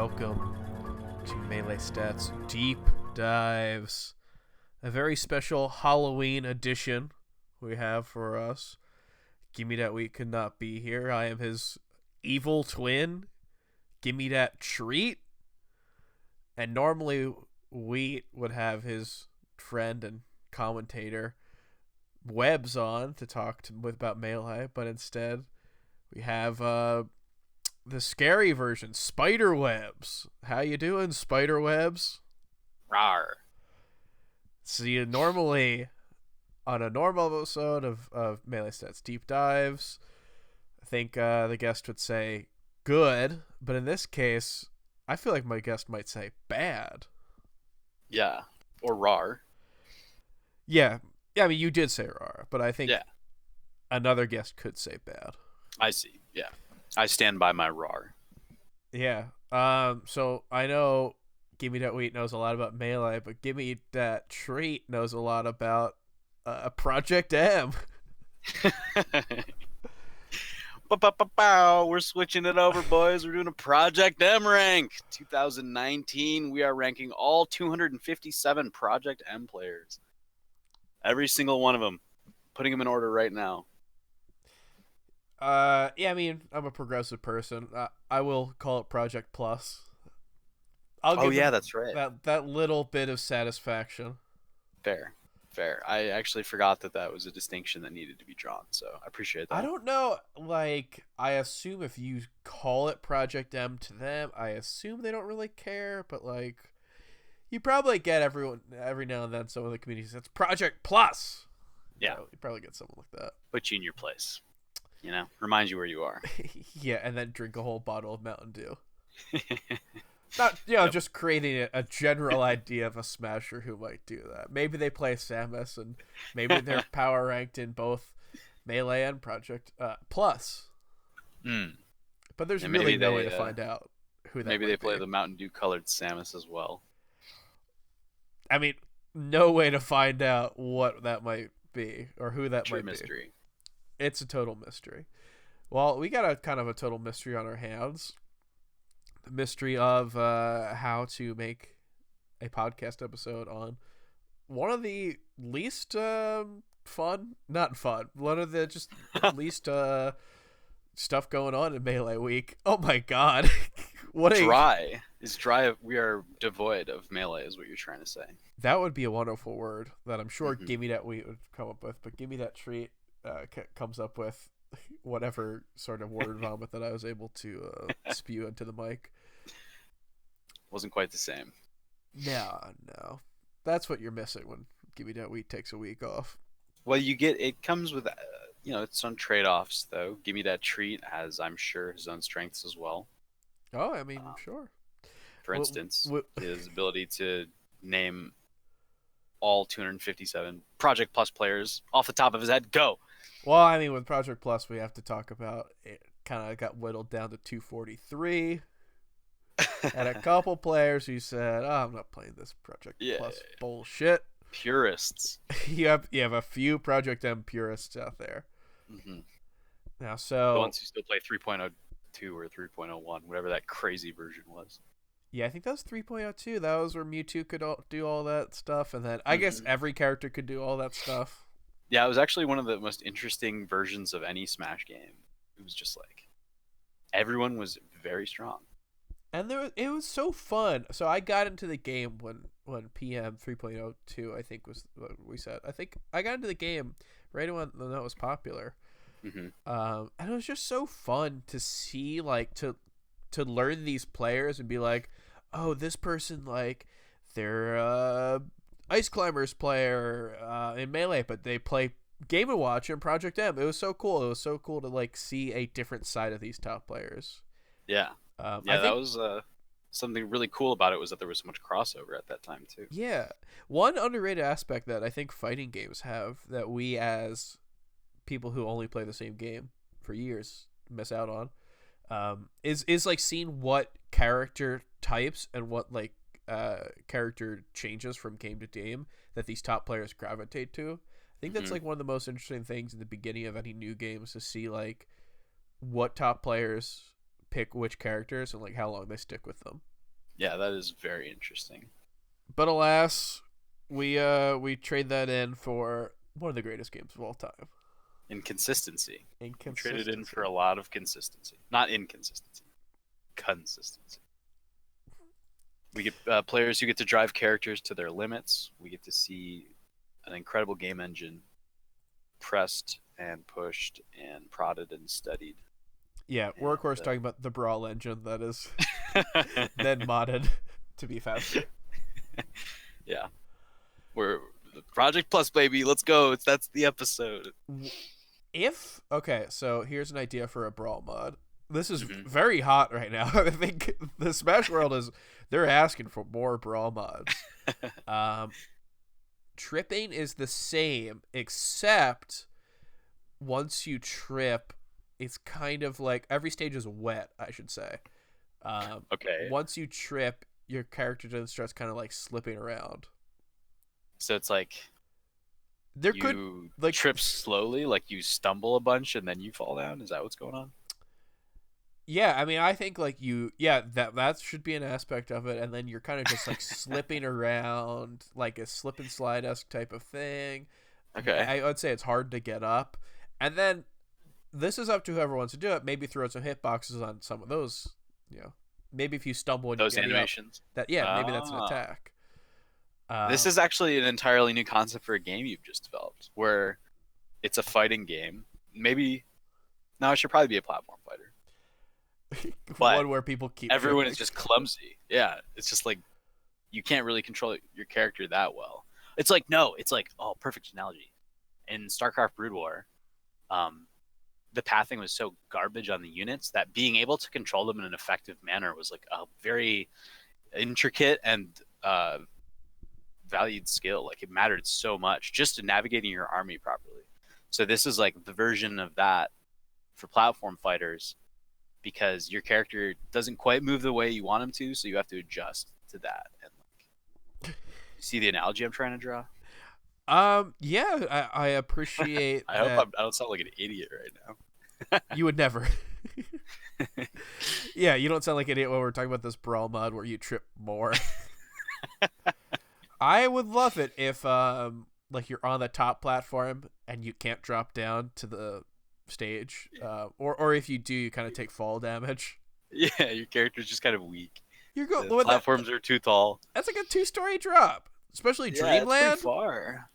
welcome to Melee Stats Deep Dives. A very special Halloween edition we have for us. GimmeDatTreat could not be here. I am his evil twin, GimmeDatTreat. And normally Wheat would have his friend and commentator Webs on to talk about Melee, but instead we have the scary version, spiderwebs. How you doing, spiderwebs? Rawr. See, normally on a normal episode of Melee Stats Deep Dives, I think the guest would say good, but in this case, I feel like my guest might say bad. Yeah, or rawr. Yeah, I mean, you did say rar, but I think another guest could say bad. I see. Yeah, I stand by my rawr. Yeah. So I know GimmeDatTreat knows a lot about Melee, but GimmeDatTreat knows a lot about Project M. We're switching it over, boys. We're doing a Project M rank. 2019, we are ranking all 257 Project M players. Every single one of them. Putting them in order right now. Yeah, I mean, I'm a progressive person. I will call it Project Plus. That's right. That little bit of satisfaction. Fair. I actually forgot that was a distinction that needed to be drawn, so I appreciate that. I don't know, I assume if you call it Project M to them, I assume they don't really care, but, you probably get every now and then some of the communities, it's Project Plus! Yeah. You probably get someone like that. Put you in your place. Remind you where you are. Yeah, and then drink a whole bottle of Mountain Dew. Not, just creating a general idea of a smasher who might do that. Maybe they play Samus, and maybe they're power ranked in both Melee and Project Plus. But there's really no way to find out who that maybe they play be. the Mountain Dew colored Samus as well. I mean, no way to find out what that might be or who that might mystery. Be. It's a total mystery. Well, we got a kind of a total mystery on our hands. The mystery of how to make a podcast episode on one of the least one of the just least stuff going on in Melee Week. Oh my god. Dry. We are devoid of Melee is what you're trying to say. That would be a wonderful word that I'm sure GimmeDatTreat would come up with, but GimmeDatTreat comes up with whatever sort of word vomit that I was able to spew into the mic. Wasn't quite the same. No. That's what you're missing when GimmeDatTreat takes a week off. Well, it comes with, its own trade-offs, though. GimmeDatTreat has, I'm sure, his own strengths as well. Oh, I mean, sure. For instance, his ability to name all 257 Project Plus players off the top of his head. Go! Well, I mean, with Project Plus, we have to talk about it. Kind of got whittled down to 243. And a couple players who said, "Oh, I'm not playing this Project Plus bullshit." Purists. you have a few Project M purists out there. Now, so the ones who still play 3.02 or 3.01, whatever that crazy version was. Yeah, I think that was 3.02. That was where Mewtwo could do all that stuff, and then I guess every character could do all that stuff. Yeah, it was actually one of the most interesting versions of any Smash game. It was just everyone was very strong. And it was so fun. So I got into the game when PM 3.02, I think was what we said. I think I got into the game right when that was popular. And it was just so fun to see, to learn these players and be like, oh, this person, they're Ice Climbers player in Melee, but they play Game & Watch and Project M. It was so cool. It was so cool to see a different side of these top players. Yeah. That was something really cool about it was that there was so much crossover at that time too. Yeah. One underrated aspect that I think fighting games have that we as people who only play the same game for years miss out on is seeing what character types and what character changes from game to game that these top players gravitate to. I think that's one of the most interesting things in the beginning of any new games to see what top players pick which characters and how long they stick with them. Yeah, that is very interesting. But alas, we trade that in for one of the greatest games of all time. Inconsistency. We traded in Inconsistency. for a lot of consistency. Not inconsistency. Consistency. We get players who get to drive characters to their limits. We get to see an incredible game engine pressed and pushed and prodded and studied. Yeah, we're of course talking about the Brawl engine that is then modded to be faster. Yeah. We're Project Plus, baby. Let's go. That's the episode. Okay, so here's an idea for a Brawl mod. This is very hot right now. I think the Smash World they're asking for more Brawl mods. Tripping is the same, except once you trip, it's kind of like every stage is wet, I should say. Okay. Once you trip, your character then starts kind of like slipping around. So it's like There you could like trip slowly, like you stumble a bunch and then you fall down. Is that what's going on? Yeah, I mean, I think like that should be an aspect of it, and then you're kind of just like slipping around, like a slip and slide esque type of thing. Okay. I would say it's hard to get up, and then this is up to whoever wants to do it. Maybe throw some hitboxes on some of those. Maybe if you stumble and Those you get animations. up, maybe that's an attack. This is actually an entirely new concept for a game you've just developed, where it's a fighting game. Maybe now it should probably be a platform fighter. One where people keep everyone is just clumsy. Yeah, it's just like you can't really control your character that well. It's like perfect analogy. In StarCraft Brood War, the pathing was so garbage on the units that being able to control them in an effective manner was like a very intricate and valued skill. Like it mattered so much just to navigating your army properly. So this is like the version of that for platform fighters, because your character doesn't quite move the way you want him to, so you have to adjust to that. And like, see the analogy I'm trying to draw? Yeah, I appreciate. I hope I don't sound like an idiot right now. You would never. Yeah, you don't sound like an idiot when we're talking about this Brawl mod where you trip more. I would love it if like you're on the top platform and you can't drop down to the stage, or if you do, you kind of take fall damage. Yeah, your character's just kind of weak. The platforms are too tall. That's like a 2-story drop, especially Dreamland. It's pretty far.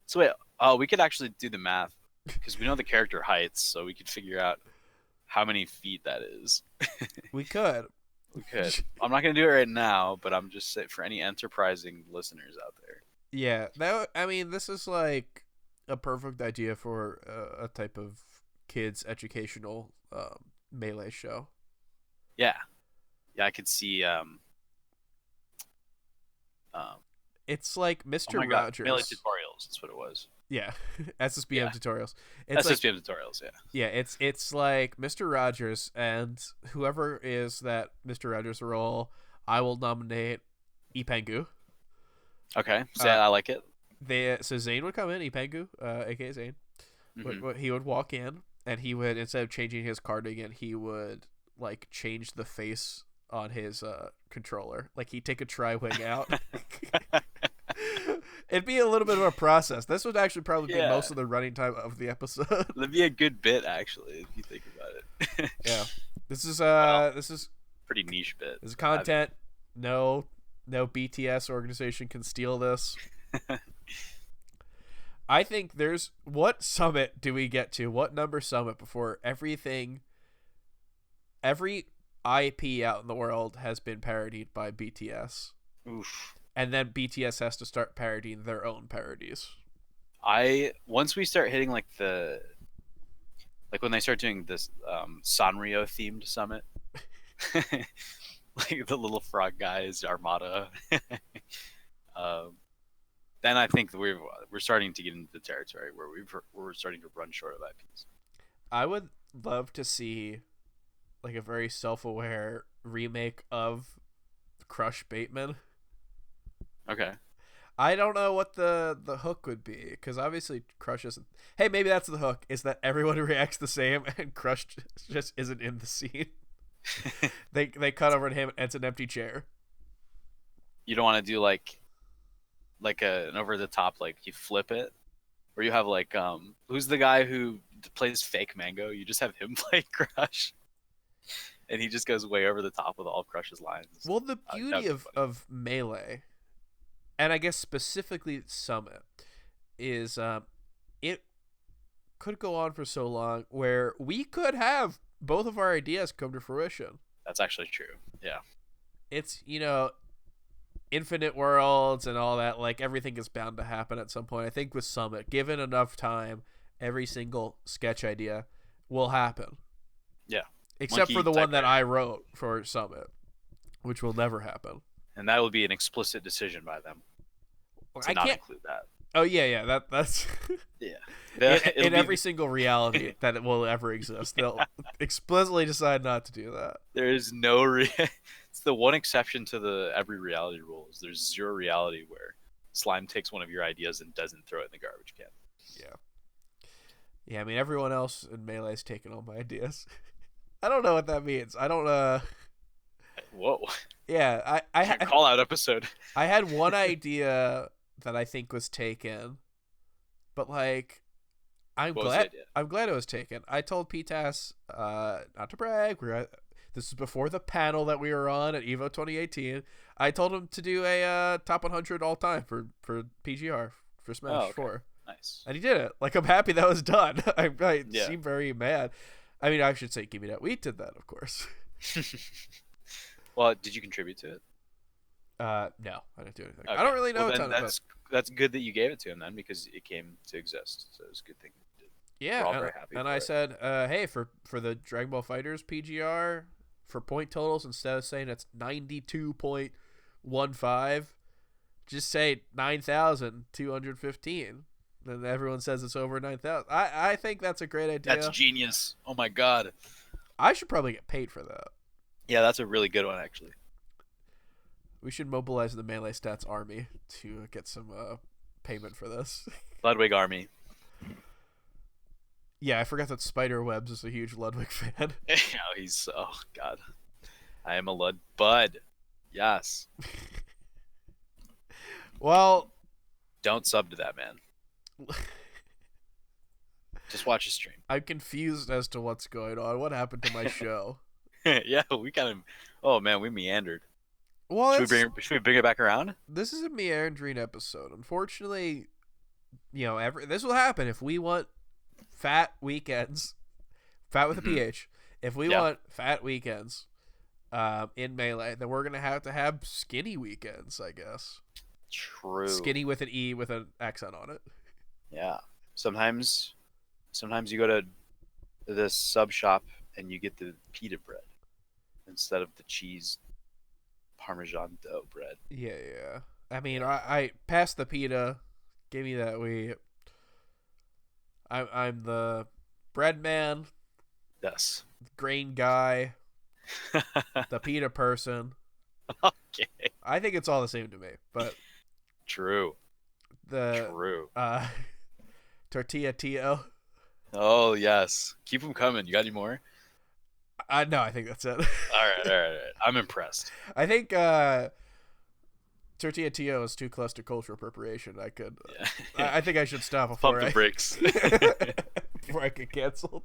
So wait, we could actually do the math because we know the character heights, so we could figure out how many feet that is. We could. I'm not gonna do it right now, but I'm just saying for any enterprising listeners out there. Yeah, this is like a perfect idea for a type of kids educational melee show. Yeah, I could see. It's like Mr. Rogers. Melee tutorials. That's what it was. Yeah, SSBM tutorials. It's SSBM tutorials. Yeah, it's like Mr. Rogers, and whoever is that Mr. Rogers role, I will nominate Ipengu. Okay, I like it. So Zane would come in, Ipengu, aka Zane. He would walk in, and he would, instead of changing his cardigan, he would like change the face on his controller. Like he'd take a tri-wing out. It'd be a little bit of a process. This would actually probably be most of the running time of the episode. That'd be a good bit, actually, if you think about it. Yeah, this is pretty niche bit. This is content. No BTS organization can steal this. I think what summit do we get to? What number summit before every IP out in the world has been parodied by BTS? Oof. And then BTS has to start parodying their own parodies. Once we start hitting like when they start doing this Sanrio themed summit, like the little frog guys, Armada, then I think we're starting to get into the territory where we're starting to run short of IPs. I would love to see like a very self-aware remake of Crush Bateman. Okay. I don't know what the hook would be, because obviously Crush isn't. Hey, maybe that's the hook, is that everyone reacts the same and Crush just isn't in the scene. They cut over to him and it's an empty chair. You don't want to do like an over the top, like you flip it, or you have like who's the guy who plays fake Mango? You just have him play Crush, and he just goes way over the top with all of Crush's lines. Well, the That'd beauty be funny. of Melee, and I guess specifically Summit, is it could go on for so long where we could have both of our ideas come to fruition. That's actually true. Yeah. It's, infinite worlds and all that. Like, everything is bound to happen at some point. I think with Summit, given enough time, every single sketch idea will happen. Yeah. Except Monkey for the one that typewriter. I wrote for Summit, which will never happen. And that will be an explicit decision by them to I not can't. include that. Oh yeah. That's Yeah. in every single reality that will ever exist. They'll explicitly decide not to do that. There is no it's the one exception to the every reality rule is there's zero reality where Slime takes one of your ideas and doesn't throw it in the garbage can. Yeah, I mean, everyone else in Melee's taken all my ideas. I don't know what that means. I don't Whoa. Yeah, I Call out episode. I had one idea that I think was taken, but like I'm What was the idea? glad it was taken. I told PTAS, not to brag, this is before the panel that we were on at EVO 2018. I told him to do a top 100 all time for PGR for Smash 4. Nice. And he did it. Like, I'm happy that was done. I Yeah. seem very mad. I mean, I should say GimmeDatTreat did that, of course. Well, did you contribute to it? No, I didn't do anything. Okay. I don't really know Well, a then ton about. that's good that you gave it to him then because it came to exist. So it was a good thing you did. Yeah, We're all very happy and for I it. said, hey, for the Dragon Ball FighterZ PGR, for point totals, instead of saying it's 92.15, just say 9,215. Then everyone says it's over 9,000. I think that's a great idea. That's genius. Oh my god. I should probably get paid for that. Yeah, that's a really good one actually. We should mobilize the Melee Stats army to get some payment for this. Ludwig Army. Yeah, I forgot that Spiderwebs is a huge Ludwig fan. He's oh god. I am a Lud Bud. Yes. Well, Don't sub to that man. Just watch his stream. I'm confused as to what's going on. What happened to my show? Yeah, we kind of. Oh man, we meandered. Well, Should we bring it back around? this is a meandering episode. Unfortunately, this will happen if we want fat weekends, fat with a PH. If we want fat weekends, in Melee, then we're gonna have to have skinny weekends, I guess. True. Skinny with an E with an accent on it. Yeah. Sometimes you go to the sub shop and you get the pita bread instead of the cheese Parmesan dough bread. Yeah. I mean, I passed the pita. Give me that wheat. I'm the bread man, Yes. grain guy, the pita person. Okay. I think it's all the same to me, but True. the True. tortilla tio. Oh yes. Keep them coming. You got any more? No, I think that's it. All right. I'm impressed. I think tortilla tio is too close to cultural appropriation. I could. Yeah. I think I should stop before Pump the brakes. before I get canceled.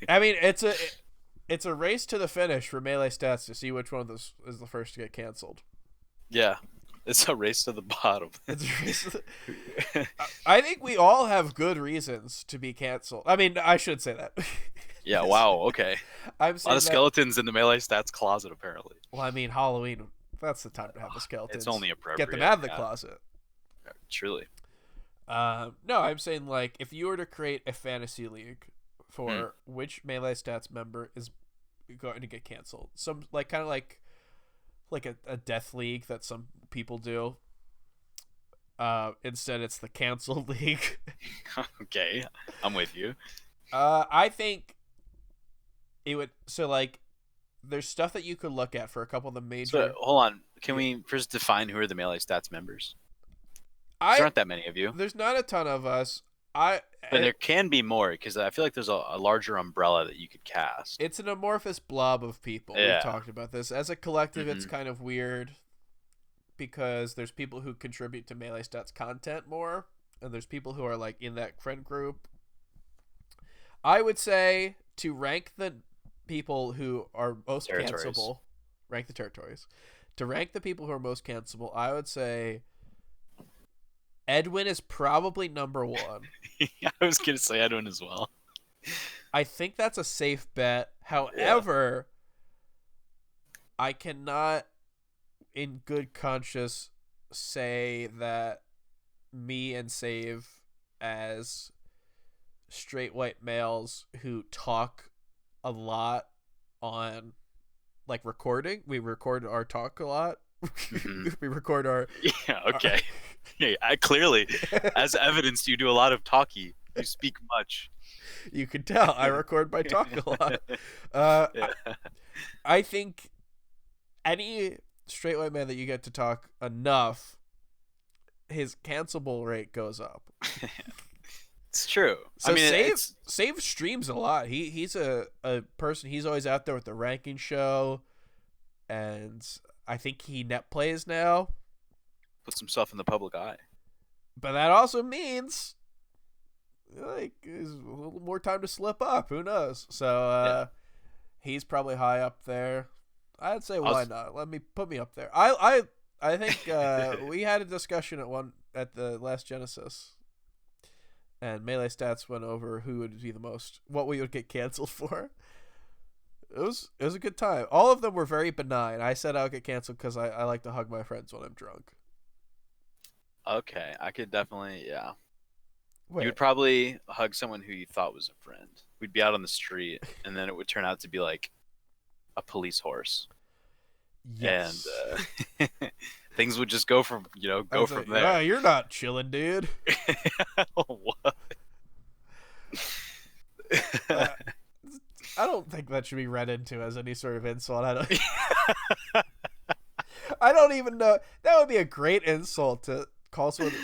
I mean, it's a race to the finish for Melee Stats to see which one of this is the first to get canceled. Yeah. It's a race to the bottom. It's a race to I think we all have good reasons to be canceled. I mean, I should say that. Yeah, wow, okay. I'm A saying lot of skeletons in the Melee Stats closet, apparently. Well, I mean, Halloween, that's the time to have the skeletons. It's only appropriate. Get them out of the closet. Truly. No, I'm saying, like, if you were to create a fantasy league for which Melee Stats member is going to get canceled, some, like, kind of like a death league that some people do. Instead, it's the canceled league. Okay, I'm with you. I think it would. So, like, there's stuff that you could look at for a couple of the major. So, hold on. Can we first define who are the Melee Stats members? There aren't that many of you. There's not a ton of us. But there can be more because I feel like there's a larger umbrella that you could cast. It's an amorphous blob of people. Yeah. We've talked about this. As a collective, it's kind of weird. because there's people who contribute to Melee Stats content more, and there's people who are like in that friend group. I would say to rank the people who are most cancelable, rank the territories. To rank the people who are most cancelable, I would say Edwin is probably number one. I was going to say Edwin as well. I think that's a safe bet. However, I cannot, in good conscience, say that me and Save, as straight white males who talk a lot on like recording, we record our talk a lot. We record our okay. Clearly, as evidenced, you do a lot of talky. You speak much. You can tell I record my talk a lot. I think any straight white man that you get to talk enough, his cancelable rate goes up. It's true. So I mean, Save streams a lot. He's a person. He's always out there with the ranking show, and I think he net plays now. Puts himself in the public eye. But that also means like there's a little more time to slip up. Who knows? So he's probably high up there. I'd say why not? Put me up there. I think we had a discussion at the last Genesis. And Melee Stats went over who would be the most, what we would get canceled for. It was a good time. All of them were very benign. I said I would get canceled because I like to hug my friends when I'm drunk. Okay, I could definitely, yeah. Wait. You would probably hug someone who you thought was a friend. We'd be out on the street, and then it would turn out to be like a police horse. Yes. And things would just go from there. Yeah, you're not chilling, dude. What? I don't think that should be read into as any sort of insult. I don't even know. That would be a great insult to call someone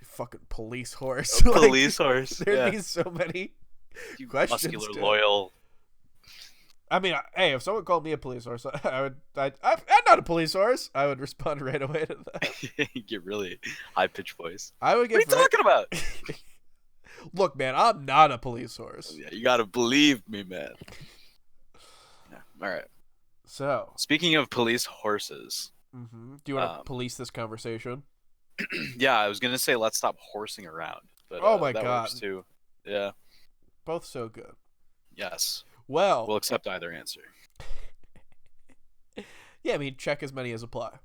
fucking police horse. Police horse. There'd be so many questions. Muscular, loyal. I mean, hey, if someone called me a police horse, I'm not a police horse. I would respond right away to that. You get really high-pitched voice. I would get. What are you talking about? Look, man, I'm not a police horse. Yeah, you gotta believe me, man. Yeah. All right. So, speaking of police horses, do you want to police this conversation? Yeah, I was gonna say let's stop horsing around. But, oh my that god, works too. Yeah. Both so good. Yes. Well, we'll accept either answer. Yeah, I mean, check as many as apply.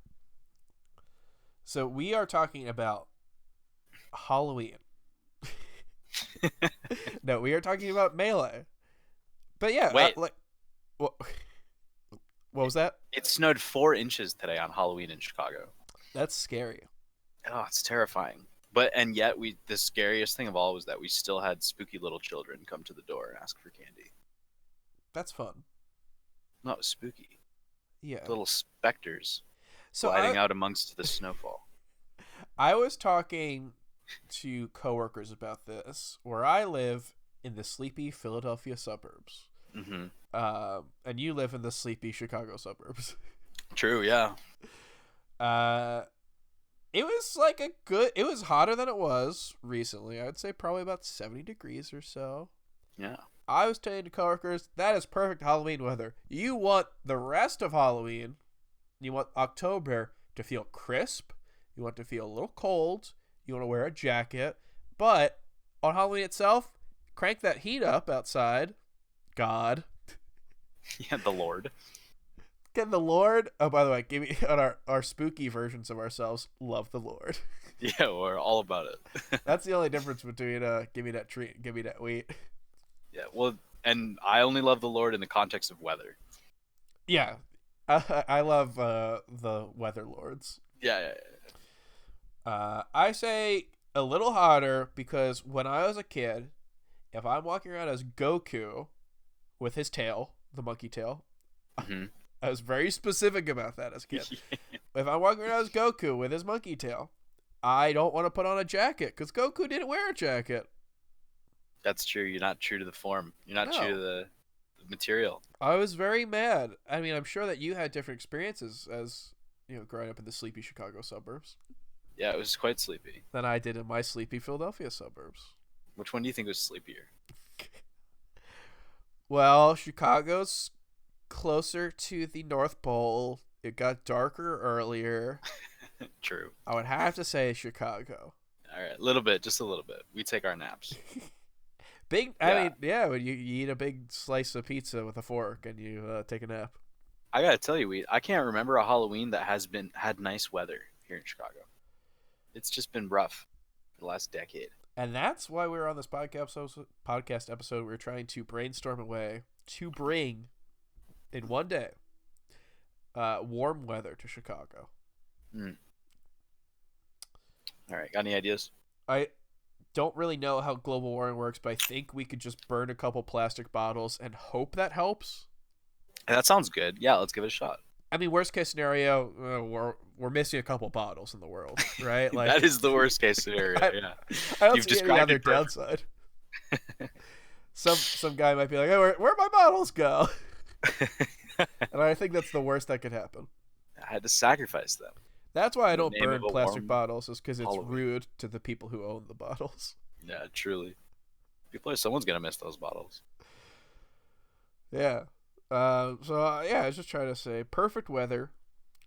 So we are talking about Halloween. No, we are talking about Melee. But yeah, wait, what was that? It snowed 4 inches today on Halloween in Chicago. That's scary. Oh, it's terrifying. And yet the scariest thing of all was that we still had spooky little children come to the door and ask for candy. That's fun. No, it was spooky. Yeah. Little specters gliding out amongst the snowfall. I was talking to coworkers about this, where I live in the sleepy Philadelphia suburbs. Mm-hmm. And you live in the sleepy Chicago suburbs. True, yeah. It was like it was hotter than it was recently. I'd say probably about 70 degrees or so. Yeah. I was telling to coworkers, that is perfect Halloween weather. You want the rest of Halloween, you want October to feel crisp, you want to feel a little cold, you want to wear a jacket, but on Halloween itself, crank that heat up outside. God. Yeah, the Lord. Can the Lord, oh, by the way, give me on our spooky versions of ourselves, love the Lord. Yeah, we're all about it. That's the only difference between give me that treat and give me that wheat. Yeah, well, and I only love the Lord in the context of weather. Yeah, I love the weather lords. Yeah. I say a little hotter because when I was a kid, if I'm walking around as Goku with his tail, the monkey tail, mm-hmm. I was very specific about that as a kid. If I'm walking around as Goku with his monkey tail, I don't want to put on a jacket because Goku didn't wear a jacket. That's true. You're not true to the form. You're not true to the material. I was very mad. I mean, I'm sure that you had different experiences as growing up in the sleepy Chicago suburbs Yeah, it was quite sleepy. than I did in my sleepy Philadelphia suburbs. Which one do you think was sleepier? Well, Chicago's closer to the North Pole. It got darker earlier. True. I would have to say Chicago. All right, a little bit, just a little bit. We take our naps. Big. Yeah. I mean, yeah. When you eat a big slice of pizza with a fork and you take a nap. I gotta tell you, I can't remember a Halloween that had nice weather here in Chicago. It's just been rough the last decade. And that's why we're on this podcast episode. We're trying to brainstorm a way to bring, in one day, warm weather to Chicago. All right, got any ideas? I don't really know how global warming works, but I think we could just burn a couple plastic bottles and hope that helps. That sounds good. Yeah, let's give it a shot. I mean, worst case scenario, we're missing a couple bottles in the world, right? Like That is the worst case scenario. Yeah, I don't You've see any described other it perfectly. downside. Some guy might be like, "Hey, where'd my bottles go?" And I think that's the worst that could happen. I had to sacrifice them. That's why I In the don't name burn of a plastic warm bottles, is because it's Halloween. rude to the people who own the bottles. Yeah, truly. Someone's gonna miss those bottles. Yeah. I was just trying to say, perfect weather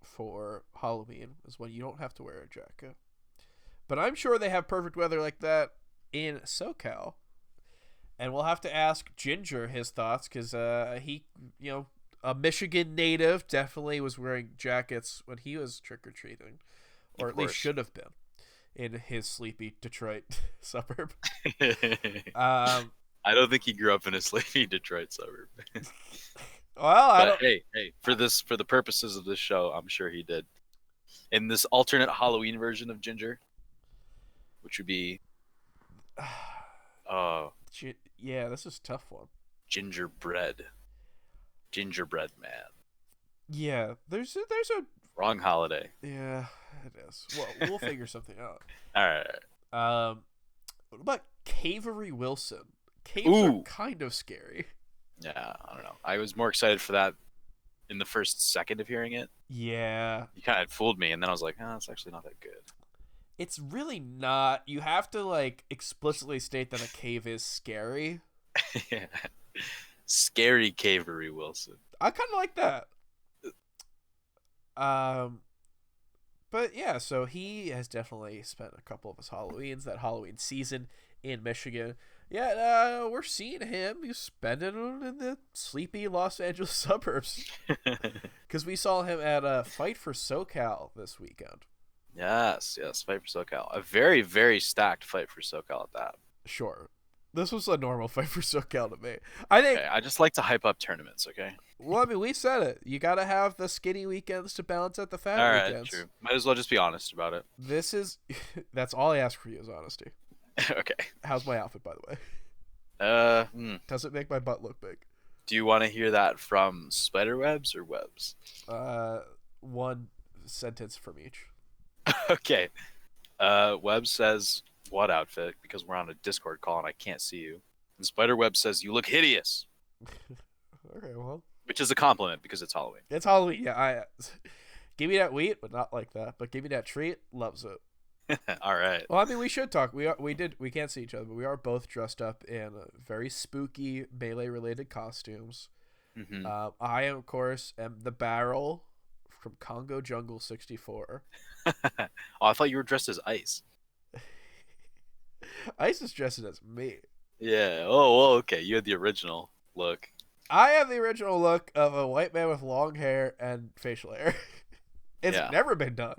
for Halloween is when you don't have to wear a jacket. But I'm sure they have perfect weather like that in SoCal. And we'll have to ask Ginger his thoughts, because he, a Michigan native, definitely was wearing jackets when he was trick-or-treating. Or Of at least course. should have been in his sleepy Detroit suburb. I don't think he grew up in a sleepy Detroit suburb. Well, I But don't. hey, for the purposes of this show, I'm sure he did. In this alternate Halloween version of Ginger, which would be, Yeah, this is a tough one. gingerbread man. Yeah, there's a Wrong holiday. yeah, it is. Well, we'll figure something out. All right. What about Cavery Wilson? Caves are Ooh. kind of scary. Yeah, I don't know. I was more excited for that in the first second of hearing it. Yeah, You kind of fooled me, and then I was like, oh, it's actually not that good. it's really not. You have to explicitly state that a cave is scary. Yeah. Scary Cavery Wilson. I kind of like that. But yeah, so he has definitely spent a couple of his Halloweens, that Halloween season in Michigan. Yeah, we're seeing him. He's spending it in the sleepy Los Angeles suburbs. Because we saw him at a Fight for SoCal this weekend. Yes, Fight for SoCal. A very, very stacked Fight for SoCal at that. Sure. This was a normal Fight for SoCal to me. I think, Okay, I just like to hype up tournaments, okay? well, I mean, we said it. You got to have the skinny weekends to balance out the fat All right, weekends. true. Might as well just be honest about it. This is, that's all I ask for you is honesty. Okay. How's my outfit, by the way? Does it make my butt look big? Do you want to hear that from spiderwebs or webs? One sentence from each. Okay. Web says, what outfit? Because we're on a Discord call and I can't see you. And Spiderweb says, you look hideous. Okay, well, Which is a compliment because it's Halloween. it's Halloween. Yeah, give me that wheat, but not like that. But give me that treat. Loves it. All right. Well, I mean, we should talk. We can't see each other, but we are both dressed up in very spooky melee-related costumes. Mm-hmm. I, of course, am the barrel from Congo Jungle 64. Oh, I thought you were dressed as Ice. Ice is dressed as me. Yeah. Oh, well, okay. You had the original look. I have the original look of a white man with long hair and facial hair. It's Yeah. never been done.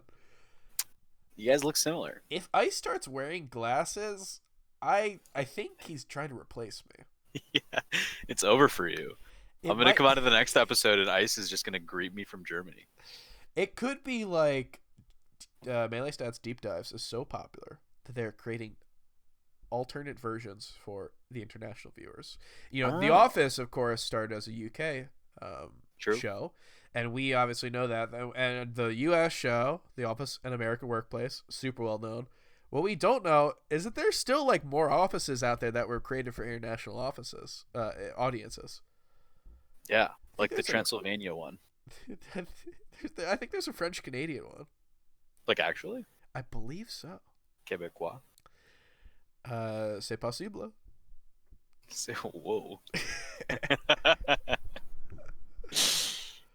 You guys look similar. If Ice starts wearing glasses, I think he's trying to replace me. Yeah. It's over for you. I'm going to come out of the next episode and Ice is just going to greet me from Germany. It could be like Melee Stats Deep Dives is so popular that they're creating alternate versions for the international viewers. The Oh. Office, of course, started as a UK True. show, and we obviously know that. And the US show, The Office: An American Workplace, super well known. What we don't know is that there's still more offices out there that were created for international audiences. Yeah. Like the There's a- Transylvania one. I think there's a French Canadian one. Like actually, I believe so. Quebecois. C'est possible. So, whoa.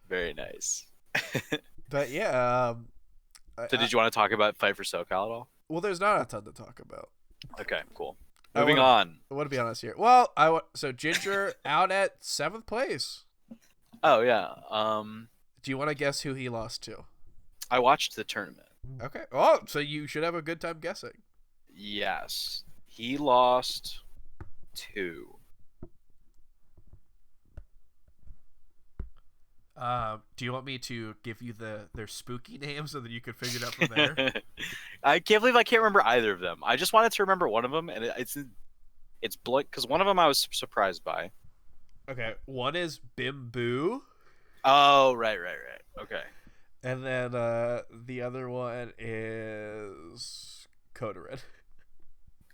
Very nice. But yeah, So did you want to talk about Fight for SoCal at all? well, there's not a ton to talk about. Okay, cool. I Moving wanna- on. I want to be honest here. Well, so Ginger out at 7th place. Oh yeah. Do you want to guess who he lost to? I watched the tournament. Okay. Oh, so you should have a good time guessing. Yes. He lost to. Do you want me to give you their spooky names so that you could figure it out from there? I can't believe I can't remember either of them. I just wanted to remember one of them, and it's blank because one of them I was surprised by. Okay. One is Bim Boo, Oh, right. Okay. and then the other one is Kodorin.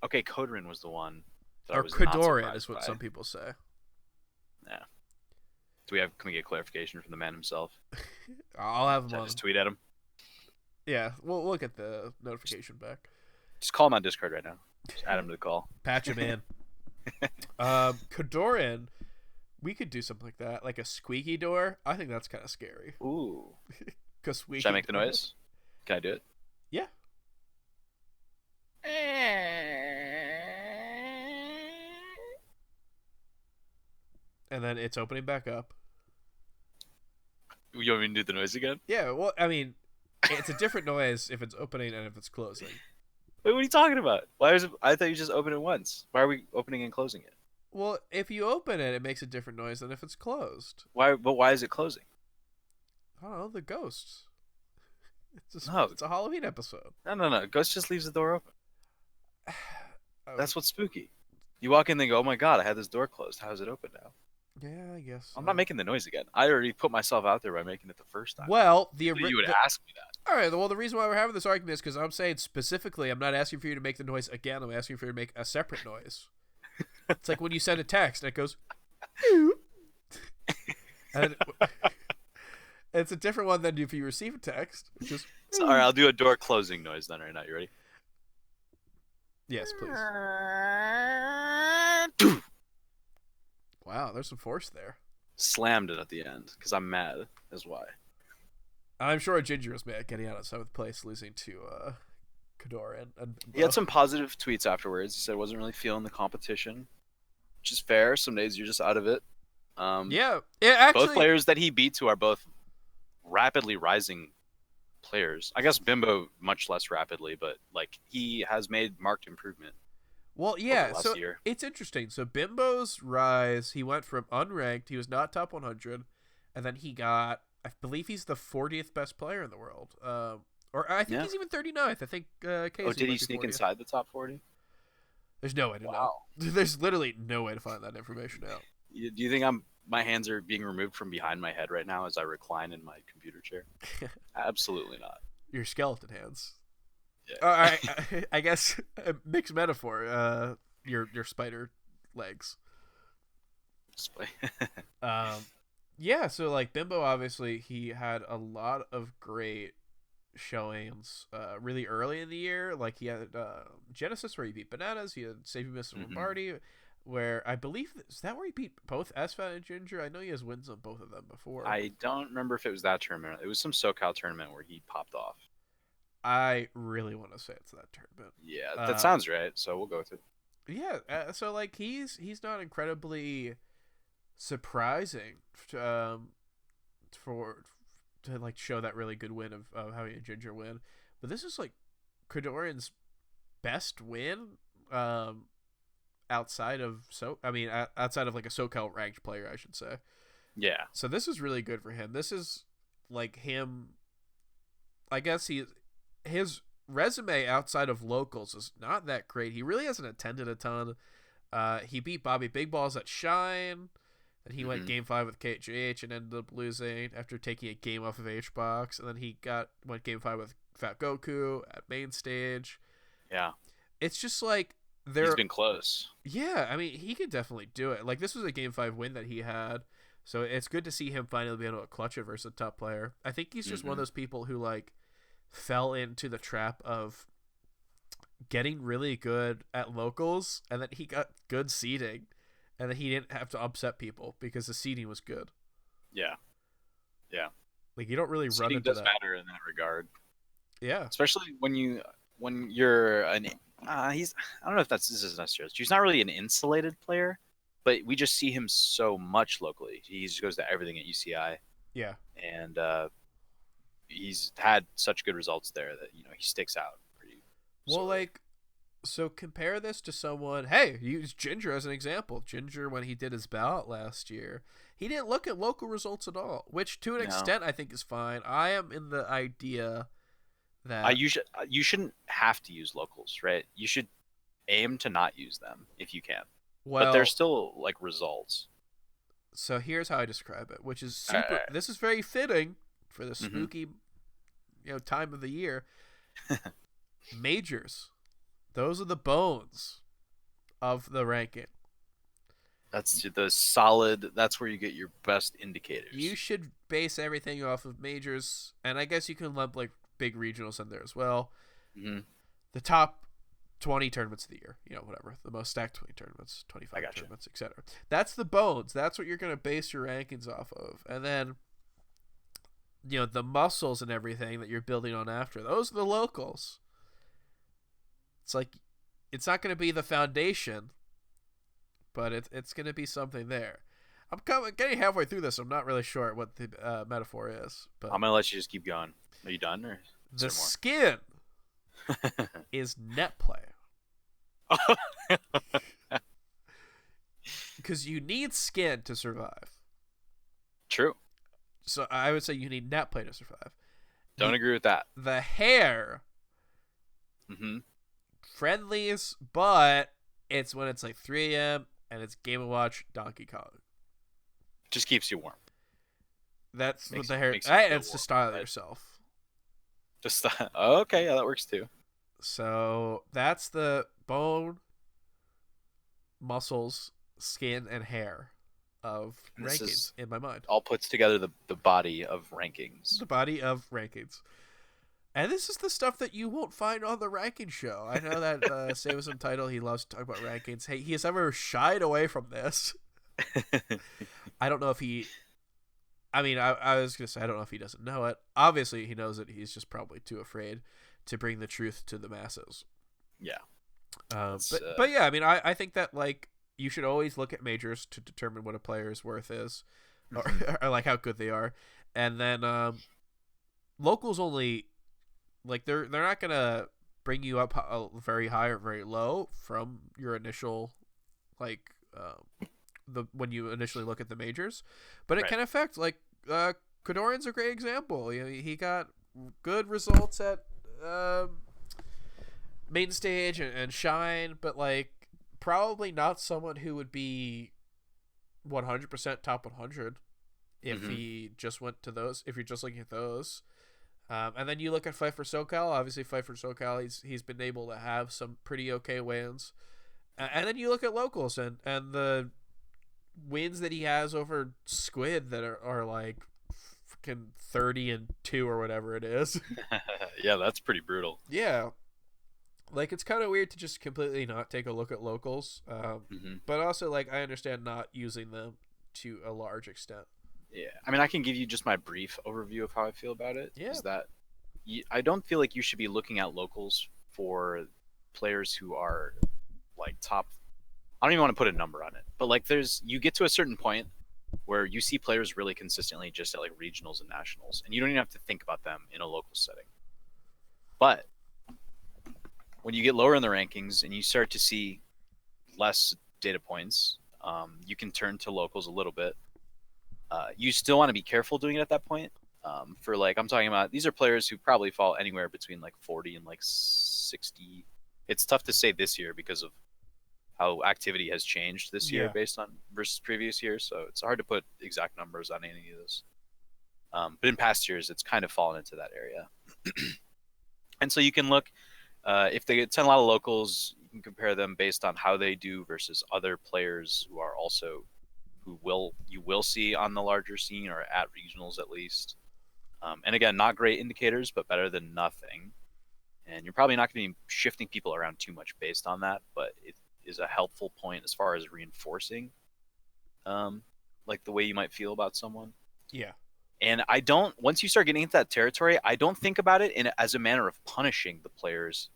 Okay, Kodorin was the one. That I Or was not Kodorin surprised is what by. some people say. Yeah. Can we get clarification from the man himself? I'll have him Should I on. just tweet at him? Yeah, we'll get the notification back. Just call him on Discord right now. Just add him to the call. Patch him in. Kodorin, we could do something like that, like a squeaky door. I think that's kind of scary. Ooh. Cause Should I make the noise? Can I do it? Yeah. And then it's opening back up. You want me to do the noise again? Yeah, well, I mean, it's a different noise if it's opening and if it's closing. Wait, what are you talking about? Why is it? I thought you just opened it once. Why are we opening and closing it? Well, if you open it, it makes a different noise than if it's closed. Why? But why is it closing? I don't know, the ghosts. No. It's a Halloween episode. No. Ghost just leaves the door open. Oh, That's what's spooky. You walk in and go, oh my god, I had this door closed. How is it open now? yeah, I guess. I'm so. not making the noise again. I already put myself out there by making it the first time. Well, So you would ask me that. All right. Well, the reason why we're having this argument is because I'm saying specifically, I'm not asking for you to make the noise again. I'm asking for you to make a separate noise. It's like when you send a text and it goes, and it's a different one than if you receive a text. It's just So, all right, I'll do a door closing noise then right now. You ready? yes, please. Wow, there's some force there. Slammed it at the end because I'm mad. Is why. I'm sure Ginger was mad getting out of 7th place, losing to Kador and He had some positive tweets afterwards. He said wasn't really feeling the competition, which is fair. Some days you're just out of it. yeah, actually, Both players that he beat to are both rapidly rising players. I guess Bimbo much less rapidly, but like he has made marked improvement. well, yeah. last So year. it's interesting. So Bimbo's rise, he went from unranked, he was not top 100, and then he got, I believe he's the 40th best player in the world. Or I think Yeah. he's even 39th. I think Casey Oh, did he might be sneak 40th. inside the top 40? There's no way to know. Wow. There's literally no way to find that information out. Do you think my hands are being removed from behind my head right now as I recline in my computer chair? Absolutely not. Your skeleton hands. Yeah. All right, I guess mixed metaphor. Your spider legs. Yeah. So like Bimbo, obviously he had a lot of great showings really early in the year. Like he had Genesis where he beat Bananas. He had Save You Mr. Lombardi, where I believe is that where he beat both SFAT and Ginger. I know he has wins on both of them before. I don't remember if it was that tournament. It was some SoCal tournament where he popped off. I really want to say it's that tournament. Yeah, that sounds right. So we'll go with it. Yeah, so like he's not incredibly surprising to like show that really good win of how he and Ginger win, but this is like Kodorin's best win outside of outside of like a SoCal ranked player, I should say. Yeah. So this is really good for him. This is like him. I guess his resume outside of locals is not that great. He really hasn't attended a ton. He beat Bobby Big Balls at Shine, and he went Game 5 with KJH and ended up losing after taking a game off of HBox. And then he went Game 5 with Fat Goku at Main Stage. Yeah. It's just like He's been close. Yeah, I mean he could definitely do it. Like this was a Game 5 win that he had. So it's good to see him finally be able to clutch it versus a top player. I think he's just one of those people who like fell into the trap of getting really good at locals, and then he got good seeding, and then he didn't have to upset people because the seeding was good. Yeah. Yeah. Like you don't really run Seeding into does that. matter in that regard, Yeah. especially when you're an he's I don't know if this is necessary. He's not really an insulated player, but we just see him so much locally. He just goes to everything at UCI, Yeah. and he's had such good results there that he sticks out pretty Well, sorely. like, so compare this to someone. Hey, use Ginger as an example. Ginger, when he did his ballot last year, he didn't look at local results at all, which to an No, extent I think is fine. I am in the idea that you shouldn't have to use locals, right? You should aim to not use them if you can, but they're well, still like results. so here's how I describe it, which is All right, super. This is very fitting for the all right. spooky, time of the year. Majors, those are the bones of the ranking. That's the solid. That's where you get your best You indicators. should base everything off of majors, and I guess you can lump like big regionals in there as well. Hmm. The top 20 tournaments of the year, whatever, the most stacked 20 tournaments, I 25 got you. tournaments, etc. That's the bones. That's what you're going to base your rankings off of. And then, the muscles and everything that you're building on after, those are the locals. It's like, it's not going to be the foundation, but it's going to be something there. Getting halfway through this. I'm not really sure what the metaphor is, but I'm gonna let you just keep going. Are you done, or is the there more? skin is net play because you need skin to survive. True. So I would say you need net play to survive. Don't agree with that. The hair, Hmm. friendlies, but it's when it's like 3 a.m. and it's Game & Watch Donkey Kong. Just keeps you warm. That's what Makes the you- hair. makes you feel It's to warm, style right? yourself. Just okay, yeah, that works too. So that's the bone, muscles, skin, and hair of And this rankings is in my mind. all puts together the body of rankings. The body of rankings. And this is the stuff that you won't find on the ranking show. I know that Save Us Some Title, he loves to talk about rankings. Hey, he has ever shied away from this. I don't know if he. I mean, I was going to say, I don't know if he doesn't know it. Obviously, he knows it. He's just probably too afraid to bring the truth to the masses. Yeah. But yeah, I mean, I think that, like, you should always look at majors to determine what a player's worth is, or like how good they are. And then locals only. Like they're not gonna bring you up very high or very low from your initial, like the when you initially look at the majors, but it Right. can affect like Kodorin's a great example. He got good results at main stage and shine, but like probably not someone who would be 100% top 100 if he just went to those. If you're just looking at those. And then you look at Fight for SoCal. Obviously, Fight for SoCal, he's been able to have some pretty okay wins. And then you look at locals and the wins that he has over Squid that are like freaking 30-2 or whatever it is. Yeah, that's pretty brutal. Yeah, like it's kind of weird to just completely not take a look at locals. But also like I understand not using them to a large extent. Yeah, I mean, I can give you just my brief overview of how I feel about it. Yeah. Is that I don't feel like you should be looking at locals for players who are like top. I don't even want to put a number on it, but like you get to a certain point where you see players really consistently just at like regionals and nationals, and you don't even have to think about them in a local setting. But when you get lower in the rankings and you start to see less data points, you can turn to locals a little bit. You still want to be careful doing it at that point. For like, I'm talking about, these are players who probably fall anywhere between like 40 and like 60. It's tough to say this year because of how activity has changed this year Yeah. based on versus previous years. So it's hard to put exact numbers on any of this. But in past years, it's kind of fallen into that area. And so you can look, if they attend a lot of locals, you can compare them based on how they do versus other players who are also who you will see on the larger scene or at regionals at least. And again, not great indicators, but better than nothing. And you're probably not going to be shifting people around too much based on that, but it is a helpful point as far as reinforcing, like the way you might feel about someone. Yeah. And I don't. Once you start getting into that territory, I don't think about it as a manner of punishing the players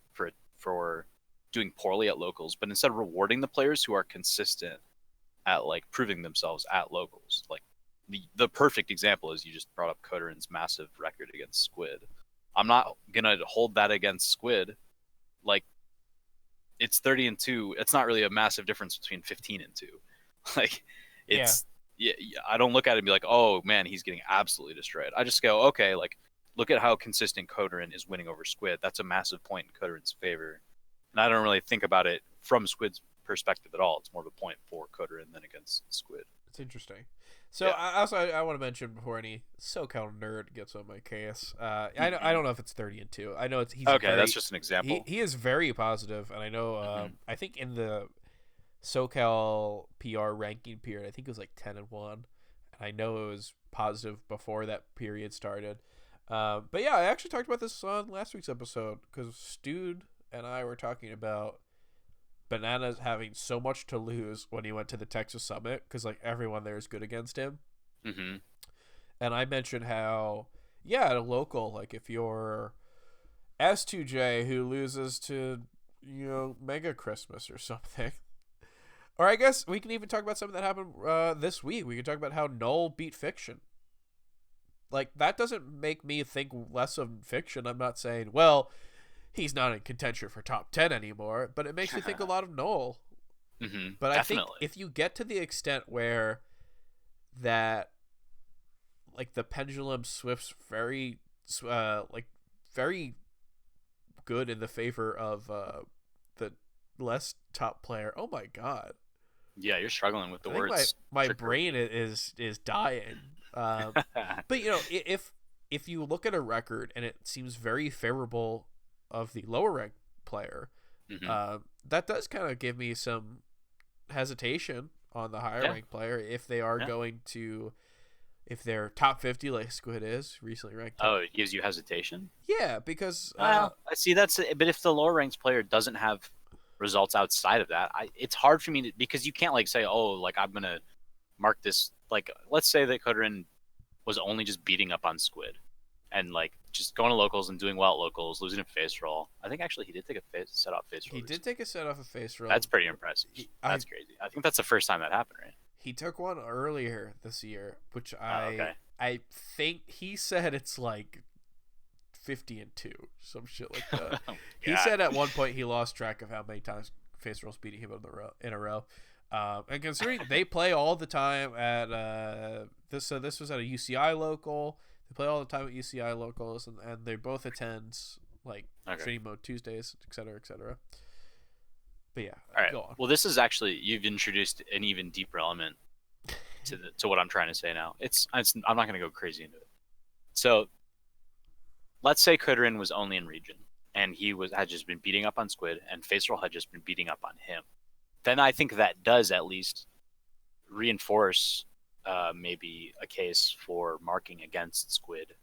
for doing poorly at locals, but instead rewarding the players who are consistent at like proving themselves at locals. Like the perfect example is you just brought up Kodorin's massive record against Squid. I'm not gonna hold that against Squid. Like it's 30-2. It's not really a massive difference between 15-2. Like it's yeah. I don't look at it and be like, oh man, he's getting absolutely destroyed. I just go, okay, like look at how consistent Kodorin is winning over Squid. That's a massive point in Kodorin's favor. And I don't really think about it from Squid's perspective at all. It's more of a point for Kodorin than against Squid. It's interesting. So I want to mention before any SoCal nerd gets on my case. I don't know if it's 30-2. I know he's okay. That's just an example. He is very positive, and I know. I think in the SoCal PR ranking period, I think it was like 10-1, and I know it was positive before that period started. But yeah, I actually talked about this on last week's episode because Stude and I were talking about Bananas having so much to lose when he went to the Texas Summit because like everyone there is good against him. Mm-hmm. And I mentioned how at a local, like if you're S2J who loses to Mega Christmas or something, or I guess we can even talk about something that happened this week. We can talk about how Null beat Fiction. Like that doesn't make me think less of Fiction. I'm not saying he's not in contention for top 10 anymore, but it makes me think a lot of Null. Mm-hmm. But Definitely. I think if you get to the extent where that, like the pendulum swifts very good in the favor of the less top player. Oh my god. Yeah, you're struggling with the words. My brain is dying. But if you look at a record and it seems very favorable of the lower ranked player, that does kind of give me some hesitation on the higher ranked player if they are going to, if they're top 50 like Squid is recently ranked. Oh, it gives you hesitation? Yeah, because I see that's it. But if the lower ranked player doesn't have results outside of that, it's hard for me to, because you can't like say, oh, like I'm gonna mark this, like let's say that Kodorin was only just beating up on Squid and like just going to locals and doing well at locals, losing a face roll. I think actually he did take a set off face roll. He did take a set off a face roll. That's pretty impressive. That's crazy. I think that's the first time that happened, right? He took one earlier this year, which I think he said it's like 50-2, some shit like that. He said at one point he lost track of how many times face rolls beating him in a row. And considering they play all the time at this was at a UCI local. They play all the time at UCI locals, and they both attend like Training Mode Tuesdays, etc., etc. But yeah, all right. Go on. Well, this is actually, you've introduced an even deeper element to what I'm trying to say now. I'm not going to go crazy into it. So, let's say Kodorin was only in region, and he had just been beating up on Squid, and Faceroll had just been beating up on him. Then I think that does at least reinforce maybe a case for marking against Squid,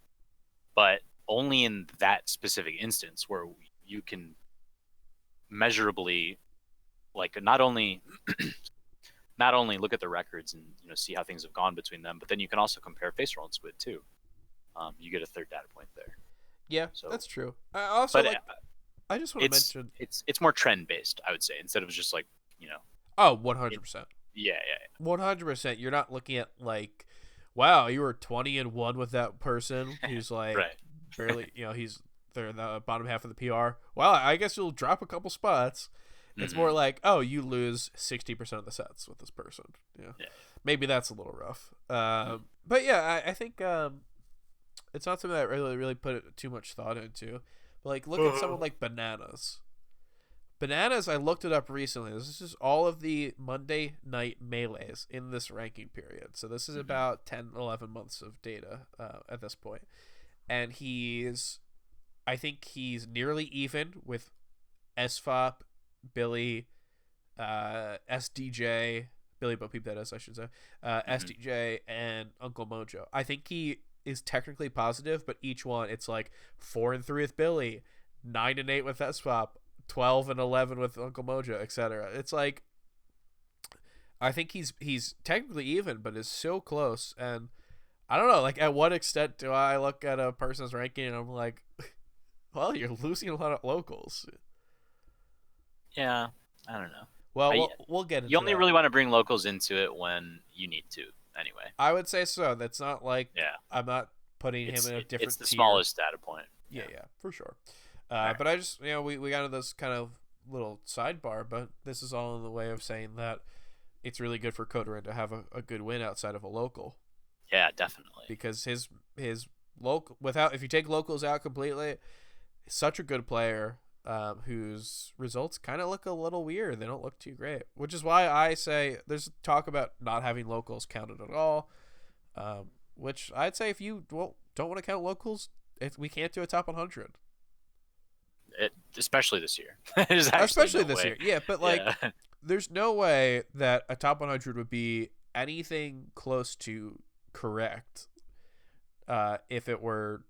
but only in that specific instance where you can measurably, like, not only look at the records and see how things have gone between them, but then you can also compare Faceroll and Squid too. You get a third data point there. Yeah, so that's true. I just want to mention it's more trend based, I would say, instead of just like 100%. Yeah. 100%. You're not looking at like, wow, you were 20-1 with that person who's like barely, they're in the bottom half of the PR. Well, I guess you'll drop a couple spots. It's more like, oh, you lose 60% of the sets with this person. Yeah. Maybe that's a little rough. But yeah, I think it's not something that I really put too much thought into. But like, look at someone like Bananas. Bananas, I looked it up recently. This is all of the Monday night melees in this ranking period. So this is about 10, 11 months of data at this point. And I think he's nearly even with SFOP, Billy, SDJ, Billy Bo Peep, that is, I should say, Mhm. SDJ, and Uncle Mojo. I think he is technically positive, but each one, it's like 4-3 with Billy, 9-8 with S-Pop, 12-11 with Uncle Mojo, etc. It's like, I think he's technically even, but is so close. And I don't know, like, at what extent do I look at a person's ranking and I'm like, well, you're losing a lot of locals. Yeah, I don't know. Well, I we'll get You into only that. really want to bring locals into it when you need to. Anyway, I would say so. That's not like, yeah, I'm not putting him in a it's different the tier. smallest data point. Yeah, yeah, for sure. All right. But I just, we got into this kind of little sidebar, but this is all in the way of saying that it's really good for Kodorin to have a good win outside of a local, Yeah, definitely. because his local, without, if you take locals out completely, he's such a good player, whose results kind of look a little weird. They don't look too great, which is why I say there's talk about not having locals counted at all. Which I'd say, if you don't want to count locals, if we can't do a top 100, Especially this year. There's actually especially no this way. year, yeah. But like, Yeah. there's no way that a top 100 would be anything close to correct, if it were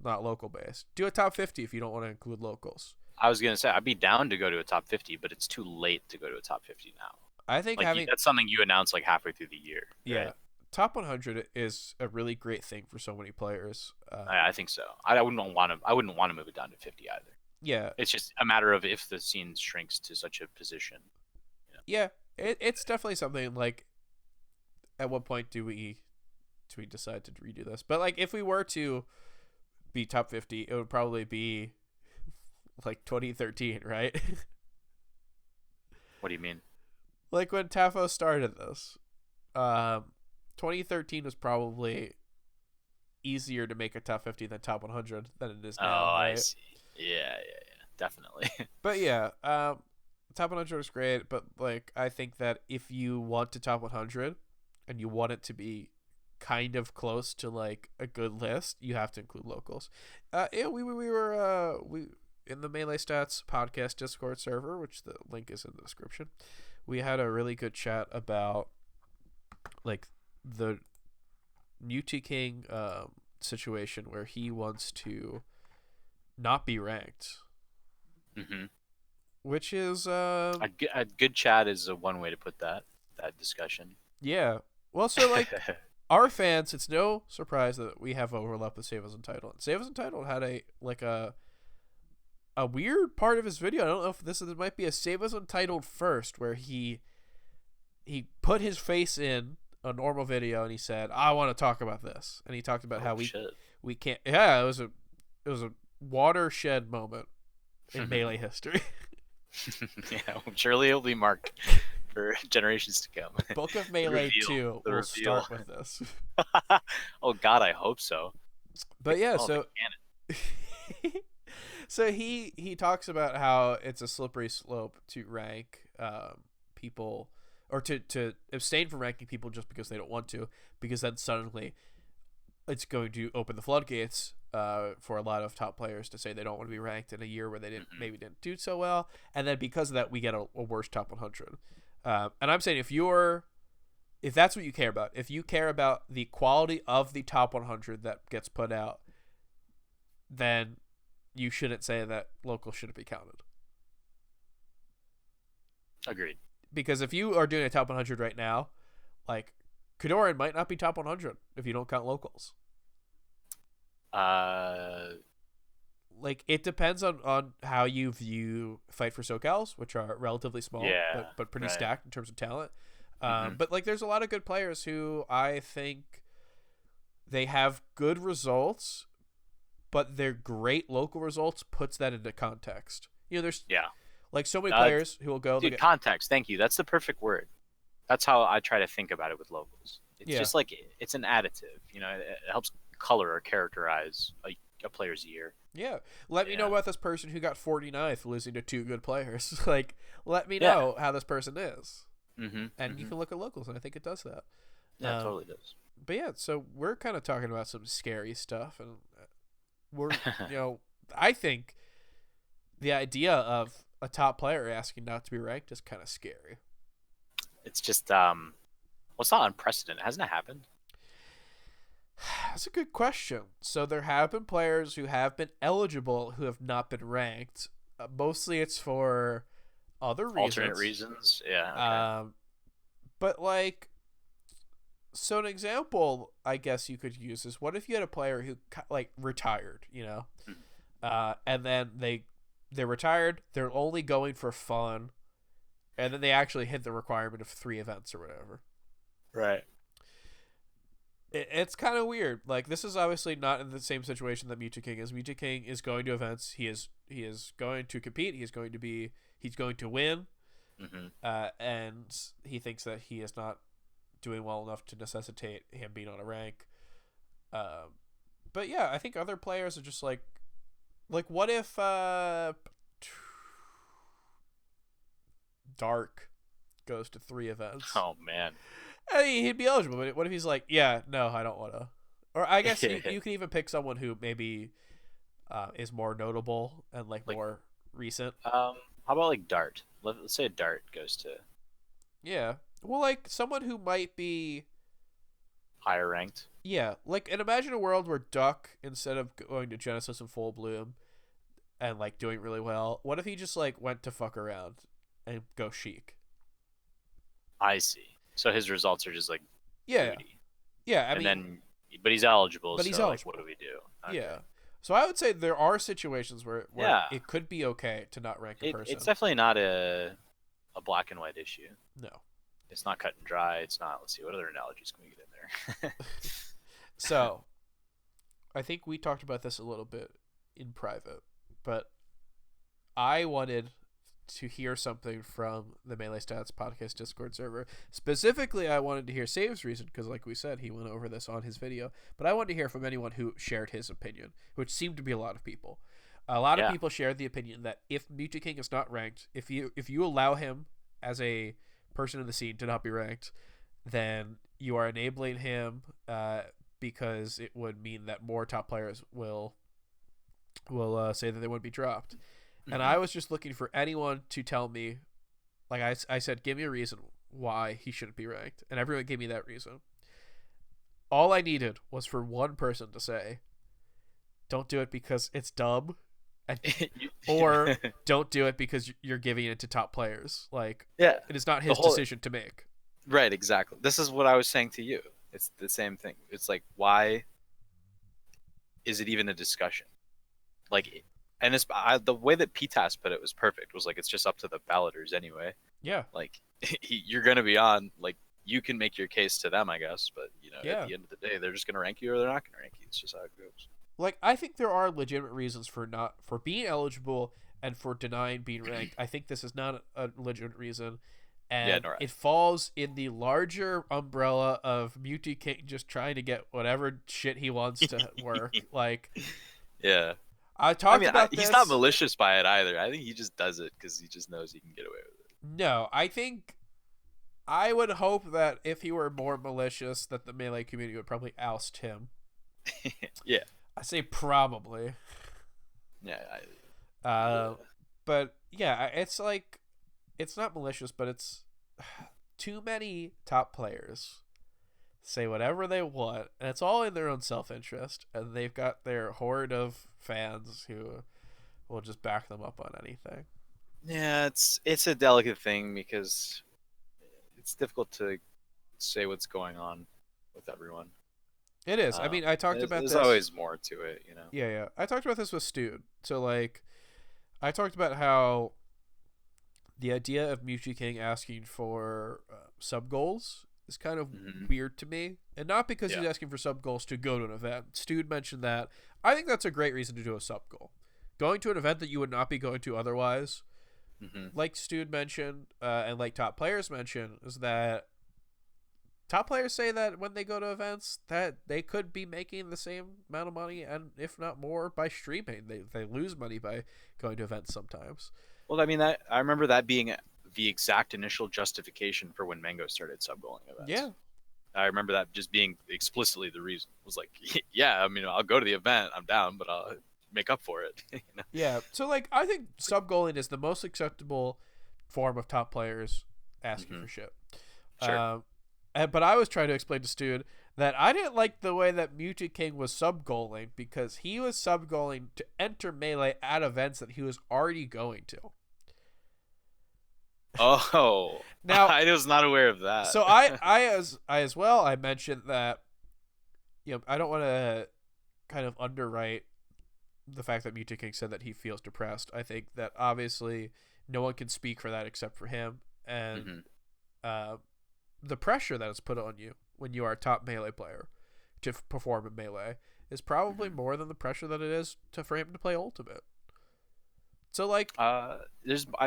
not local based. Do a top 50 if you don't want to include locals. I was gonna say I'd be down to go to a top 50, but it's too late to go to a top 50 now. I think Like having that's something you announce like halfway through the year. yeah, Right? top 100 is a really great thing for so many players. I think so. I wouldn't want to. I wouldn't want to move it down to 50 either. Yeah, It's just a matter of if the scene shrinks to such a position. yeah, it's definitely something like, at what point do we decide to redo this? But like, if we were to be top 50, it would probably be like 2013, right? What do you mean? Like when Tafo started this, 2013 was probably easier to make a top 50 than top 100 than it is Oh, now, right? I see. Yeah, definitely. But yeah, top 100 is great, but like, I think that if you want to top 100 and you want it to be kind of close to like a good list, you have to include locals. Yeah, we were in the Melee Stats podcast Discord server, which the link is in the description. We had a really good chat about like the Muti King situation where he wants to not be ranked, Hmm. which is A good chat is one way to put that discussion. yeah. Well, so like, our fans, it's no surprise that we have overlap with Save Us Untitled. Save Us Untitled had a weird part of his video. I don't know if it might be a Save Us Untitled first, where he put his face in a normal video and he said, "I want to talk about this," and he talked about how shit. we can't. Yeah, it was a watershed moment in Melee history. Yeah, surely it'll be marked for generations to come. Book of Melee Reveal, 2 the will reveal. start with this. Oh God, I hope so. But yeah, Oh, so the so he talks about how it's a slippery slope to rank people, or to abstain from ranking people just because they don't want to, because then suddenly it's going to open the floodgates for a lot of top players to say they don't want to be ranked in a year where they maybe didn't do so well, and then because of that we get a worse top 100. And I'm saying, if that's what you care about, if you care about the quality of the top 100 that gets put out, then you shouldn't say that local shouldn't be counted. Agreed. Because if you are doing a top 100 right now, like, Kodorin might not be top 100 if you don't count locals. Like, it depends on how you view Fight for SoCals, which are relatively small, Yeah, but pretty right. stacked in terms of talent. Mhm. But like, there's a lot of good players who I think they have good results, but their great local results puts that into context. There's Yeah. like so many players who will go, Dude, context. Thank you. That's the perfect word. That's how I try to think about it with locals. It's Yeah. just like it's an additive. It helps color or characterize a player's year. Yeah. Let me know Yeah. about this person who got 49th losing to two good players. Like, let me Yeah. know how this person is. Mm-hmm. And you can look at locals, and I think it does that. Yeah, it totally does. But yeah, so we're kind of talking about some scary stuff, and we're, I think the idea of a top player asking not to be ranked is kind of scary. It's just well, it's not unprecedented. Hasn't it happened? That's a good question. So there have been players who have been eligible who have not been ranked. Mostly it's for other Alternate reasons. reasons. Yeah. Okay. But like, so an example I guess you could use is, what if you had a player who like retired, you know, and then they're retired, they're only going for fun, and then they actually hit the requirement of 3 events or whatever. Right. It's kind of weird. Like, this is obviously not in the same situation that Mewtwo King is. Mewtwo King is going to events. He is going to compete. He's going to win. And he thinks that he is not doing well enough to necessitate him being on a rank. But yeah, I think other players are just like what if Dark goes to 3 events? Oh man. I mean, he'd be eligible, but what if he's like, yeah, no, I don't want to. Or I guess you can even pick someone who maybe is more notable and like more recent. How about like Dart? Let's say Dart goes to Yeah. Well, like someone who might be higher ranked. Yeah, like, and imagine a world where Duck, instead of going to Genesis and Full Bloom and like doing really well, what if he just like went to fuck around and go Sheik? I see. So his results are just like Yeah, booty. yeah. I mean, but he's eligible. But he's so, eligible. Like, what do we do? Okay. Yeah. So I would say there are situations where Yeah. it could be okay to not rank a person. It's definitely not a black and white issue. No. It's not cut and dry. It's not. Let's see, what other analogies can we get in there? So, I think we talked about this a little bit in private, but I wanted to hear something from the Melee Stats podcast Discord server. Specifically, I wanted to hear Save's reason, because like we said, he went over this on his video, but I wanted to hear from anyone who shared his opinion, which seemed to be a lot of people. A lot of people shared the opinion that if Mewtwo King is not ranked, if you allow him as a person in the scene to not be ranked, then you are enabling him, because it would mean that more top players will say that they wouldn't be dropped. And I was just looking for anyone to tell me, like I said, give me a reason why he shouldn't be ranked, and everyone gave me that reason. All I needed was for one person to say, don't do it because it's dumb, or don't do it because you're giving it to top players. Like, it is not his decision to make. Right, exactly. This is what I was saying to you. It's the same thing. It's like, why is it even a discussion? Like, and the way that PTAS put it was perfect. Was like, it's just up to the balloters anyway. Yeah. Like, you're gonna be on. Like, you can make your case to them, I guess. But at the end of the day, they're just gonna rank you or they're not gonna rank you. It's just how it goes. Like, I think there are legitimate reasons for being eligible and for denying being ranked. I think this is not a legitimate reason. And it falls in the larger umbrella of Mewtwo King just trying to get whatever shit he wants to work. Like, yeah. I talked about this. He's not malicious by it either. I think he just does it because he just knows he can get away with it. No, I would hope that if he were more malicious, that the Melee community would probably oust him. Yeah. I say probably. Yeah. But yeah, it's like, it's not malicious, but it's too many top players say whatever they want, and it's all in their own self-interest, and they've got their horde of fans who will just back them up on anything. Yeah, it's a delicate thing because it's difficult to say what's going on with everyone. It is. I mean, I talked about this. There's always more to it, Yeah. I talked about this with Stu. So, like, I talked about how the idea of Mewtwo King asking for sub goals is kind of weird to me, and not because he's asking for sub goals to go to an event. Stu mentioned that. I think that's a great reason to do a sub goal. Going to an event that you would not be going to otherwise, like Stu mentioned, and like top players mentioned, is that top players say that when they go to events that they could be making the same amount of money, and if not more, by streaming. They lose money by going to events sometimes. Well, I mean, I remember that being the exact initial justification for when Mango started sub-goaling events. Yeah. I remember that just being explicitly the reason. It was like, yeah, I mean, I'll go to the event, I'm down, but I'll make up for it. Yeah, so like, I think sub-goaling is the most acceptable form of top players asking for shit. Sure. But I was trying to explain to Stu that I didn't like the way that Mutant King was sub-goaling, because he was sub-goaling to enter melee at events that he was already going to. Oh, Now, I was not aware of that. so I mentioned that, I don't want to kind of underwrite the fact that Mutant King said that he feels depressed. I think that obviously no one can speak for that except for him, and the pressure that is put on you when you are a top melee player to perform in melee is probably more than the pressure that it is for him to play ultimate. So like, I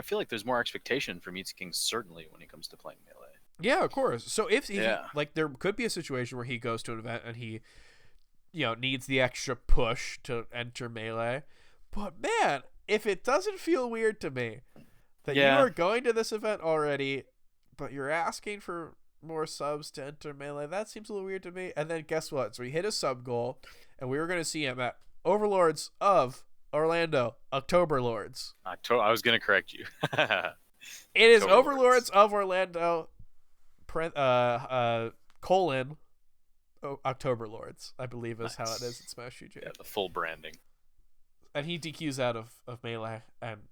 feel like there's more expectation from Meets King certainly when it comes to playing melee. yeah, of course. So if he, Yeah. like, there could be a situation where he goes to an event and he, needs the extra push to enter melee. But man, if it doesn't feel weird to me that you Yeah. are going to this event already, but you're asking for more subs to enter melee, that seems a little weird to me. And then guess what? So he hit a sub goal, and we were going to see him at Overlords of Orlando, October Lords. I was gonna correct you. It is October Overlords of Orlando, colon, October Lords, I believe is how it is in Smash UG. Yeah, the full branding. And he DQs out of melee and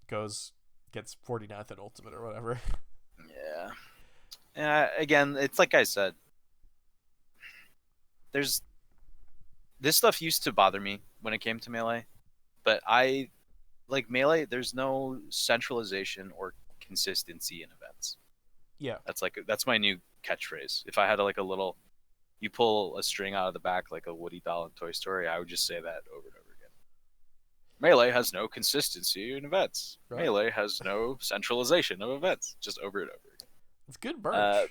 gets 49th in ultimate or whatever. Yeah. Again, it's like I said. This stuff used to bother me when it came to melee, but I like melee. There's no centralization or consistency in events. Yeah. That's my new catchphrase. If I had you pull a string out of the back like a Woody doll in Toy Story, I would just say that over and over again. Melee has no consistency in events. Right. Melee has no centralization of events. Just over and over again. It's good merch.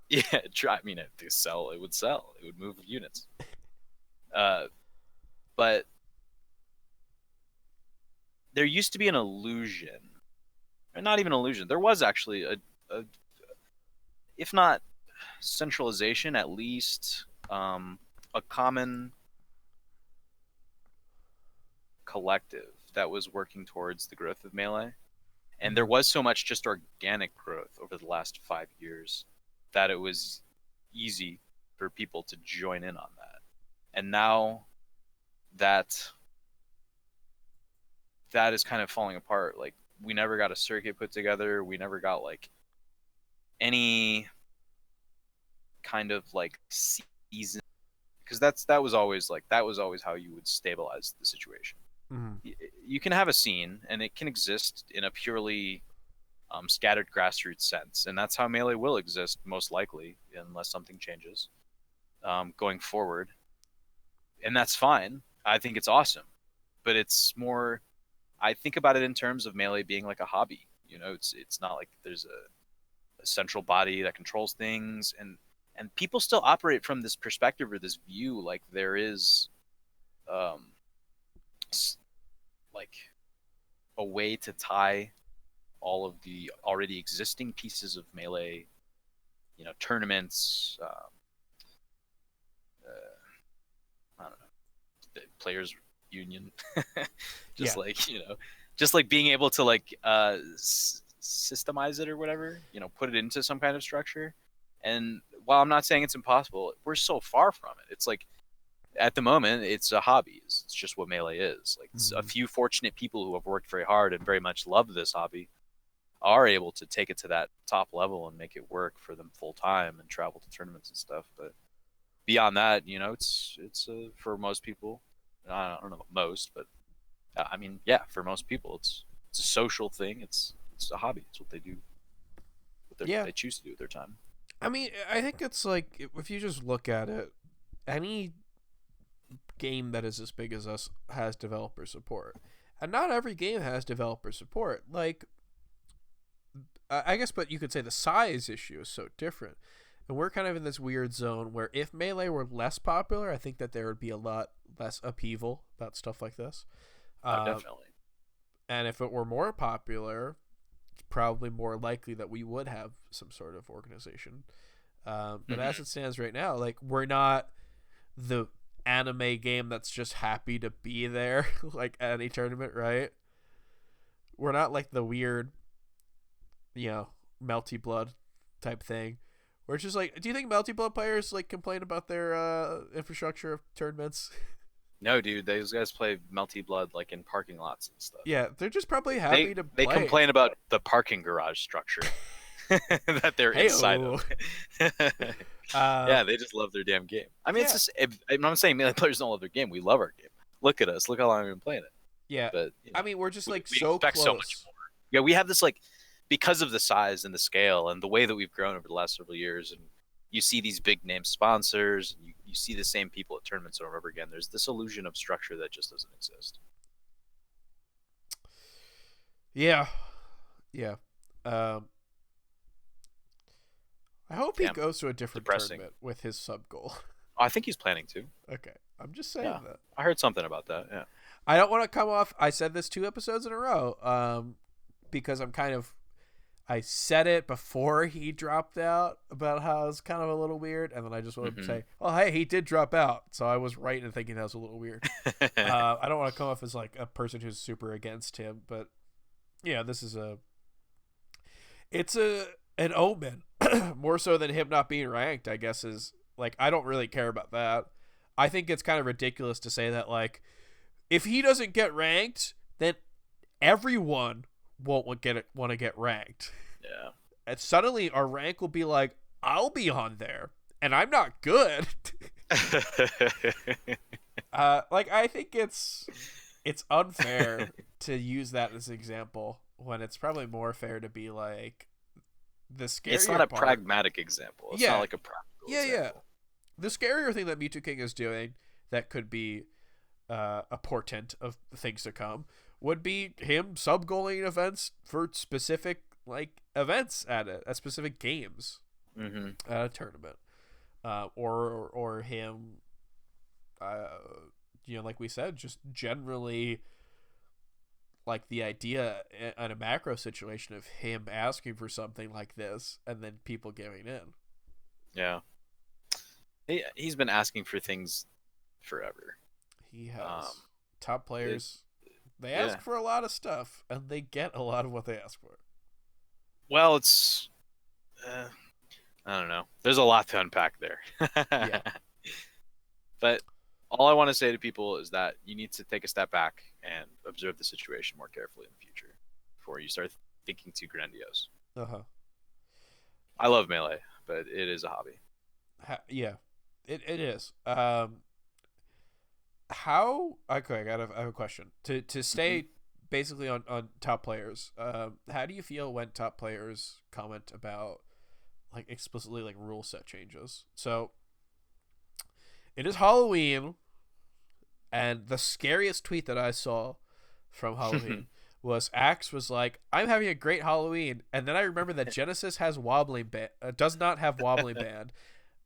Yeah, I mean, if they sell, it would sell. It would move units. But there used to be an illusion, or not even an illusion. There was actually a if not centralization, at least a common collective that was working towards the growth of melee. And there was so much just organic growth over the last 5 years that it was easy for people to join in on that. And now that is kind of falling apart. Like, we never got a circuit put together. We never got like any kind of like season, because that was always how you would stabilize the situation. You can have a scene and it can exist in a purely scattered grassroots sense, and that's how melee will exist most likely unless something changes going forward, and that's fine. I think it's awesome, but it's more, I think about it in terms of melee being like a hobby. It's not like there's a central body that controls things, and people still operate from this perspective or this view like there is like a way to tie all of the already existing pieces of melee, tournaments, I don't know, the players union, just like being able to like systemize it or whatever, put it into some kind of structure. And while I'm not saying it's impossible, we're so far from it. It's like, at the moment, it's a hobby. It's just what melee is. Like, a few fortunate people who have worked very hard and very much love this hobby are able to take it to that top level and make it work for them full time and travel to tournaments and stuff. But beyond that, it's for most people. I don't know about most, but I mean, yeah, for most people, it's a social thing. It's a hobby. It's what they do. They choose to do with their time. I mean, I think it's like, if you just look at it, any game that is as big as us has developer support, and not every game has developer support. Like, I guess, but you could say the size issue is so different, and we're kind of in this weird zone where if melee were less popular, I think that there would be a lot less upheaval about stuff like this. Definitely. And if it were more popular, it's probably more likely that we would have some sort of organization. But as it stands right now, like, we're not the anime game that's just happy to be there like at any tournament, right? We're not like the weird, melty blood type thing. Where it's just like, do you think multiplayer players like complain about their infrastructure of tournaments? No, dude, those guys play Melty Blood like in parking lots and stuff. Yeah, they're just probably They happy to they play. complain about the parking garage structure that they're inside of. Yeah, they just love their damn game. I mean, it's just. I'm not saying Melee players don't love their game. We love our game. Look at us. Look how long we've been playing it. Yeah, But I mean, we're just like we so expect close. so much more. Yeah, we have this like because of the size and the scale and the way that we've grown over the last several years, and you see these big name sponsors, and you see the same people at tournaments over and over again. There's this illusion of structure that just doesn't exist. Yeah. I hope he goes to a different tournament with his sub goal. I think he's planning to. Okay, I'm just saying that. I heard something about that. Yeah. I don't want to come off. I said this 2 episodes in a row, because I said it before he dropped out about how it's kind of a little weird, and then I just wanted to say, "Oh, hey, he did drop out," so I was right in thinking that was a little weird. I don't want to come off as like a person who's super against him, but yeah, this is an omen more so than him not being ranked. I guess is like I don't really care about that. I think it's kind of ridiculous to say that like if he doesn't get ranked, then everyone won't want to get ranked. Yeah. And suddenly our rank will be like, I'll be on there, and I'm not good. Like I think it's unfair to use that as an example when it's probably more fair to be like the scarier. It's not a part. pragmatic example. It's not like a practical example. Yeah. The scarier thing that Mewtwo King is doing that could be a portent of things to come would be him sub-goaling events for specific like events at specific games at a tournament, or him, like we said, just generally like the idea in a macro situation of him asking for something like this and then people giving in. Yeah. He's been asking for things forever. He has. Top players, they ask for a lot of stuff, and they get a lot of what they ask for. Well, it's... I don't know. There's a lot to unpack there. Yeah. But all I want to say to people is that you need to take a step back and observe the situation more carefully in the future before you start thinking too grandiose. I love Melee, but it is a hobby. Yeah, it is. I have a question to stay basically on top players. How do you feel when top players comment about like explicitly like rule set changes? So it is Halloween, and the scariest tweet that I saw from Halloween was Axe was like, "I'm having a great Halloween," and then I remember that Genesis has wobbling does not have wobbling band,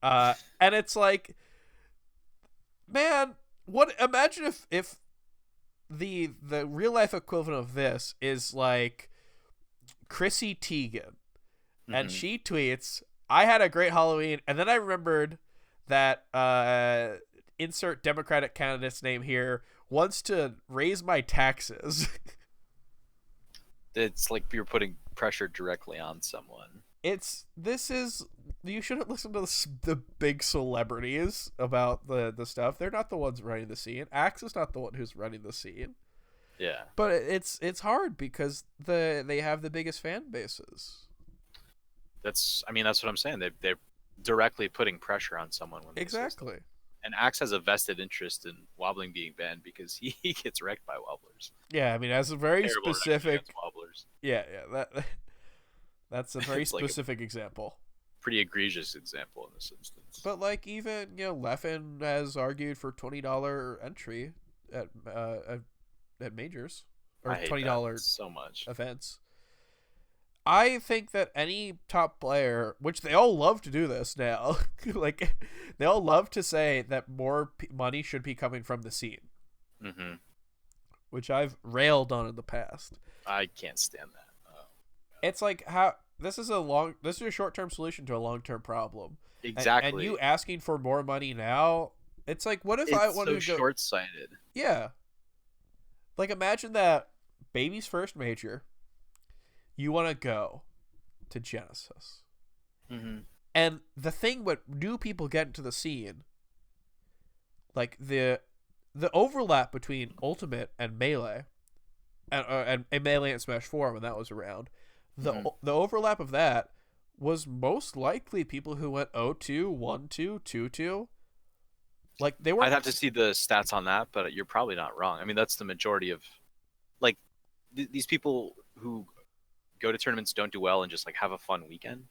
and it's like, man, what? Imagine if the real life equivalent of this is like Chrissy Teigen, and she tweets, "I had a great Halloween," and then I remembered that insert Democratic candidate's name here wants to raise my taxes. It's like you're putting pressure directly on someone. You shouldn't listen to the big celebrities about the stuff. They're not the ones running the scene. Axe is not the one who's running the scene. Yeah. But it's hard because they have the biggest fan bases. That's what I'm saying. They're directly putting pressure on someone when exactly. And Axe has a vested interest in wobbling being banned because he gets wrecked by wobblers. Yeah, I mean, as a very Terrible specific wobblers. Yeah, that's a very specific example. Pretty egregious example in this instance. But like even Leffen has argued for $20 entry at majors or $20 so much events. I think that any top player, which they all love to do this now, like they all love to say that more money should be coming from the scene, which I've railed on in the past. I can't stand that. It's like this is a short-term solution to a long-term problem. Exactly. And you asking for more money now, it's like, what if I wanted to go short-sighted? Yeah. Like imagine that baby's first major. You want to go to Genesis, Mm-hmm. And the thing when new people get into the scene, like the overlap between Ultimate and Melee, and Melee and Smash 4 when that was around, Mm-hmm. the overlap of that was most likely people who went 0-2, 1-2, 2-2. Like they I'd weren't. have to see the stats on that, but you're probably not wrong. I mean, that's the majority of like these people who go to tournaments, don't do well, and just like have a fun weekend.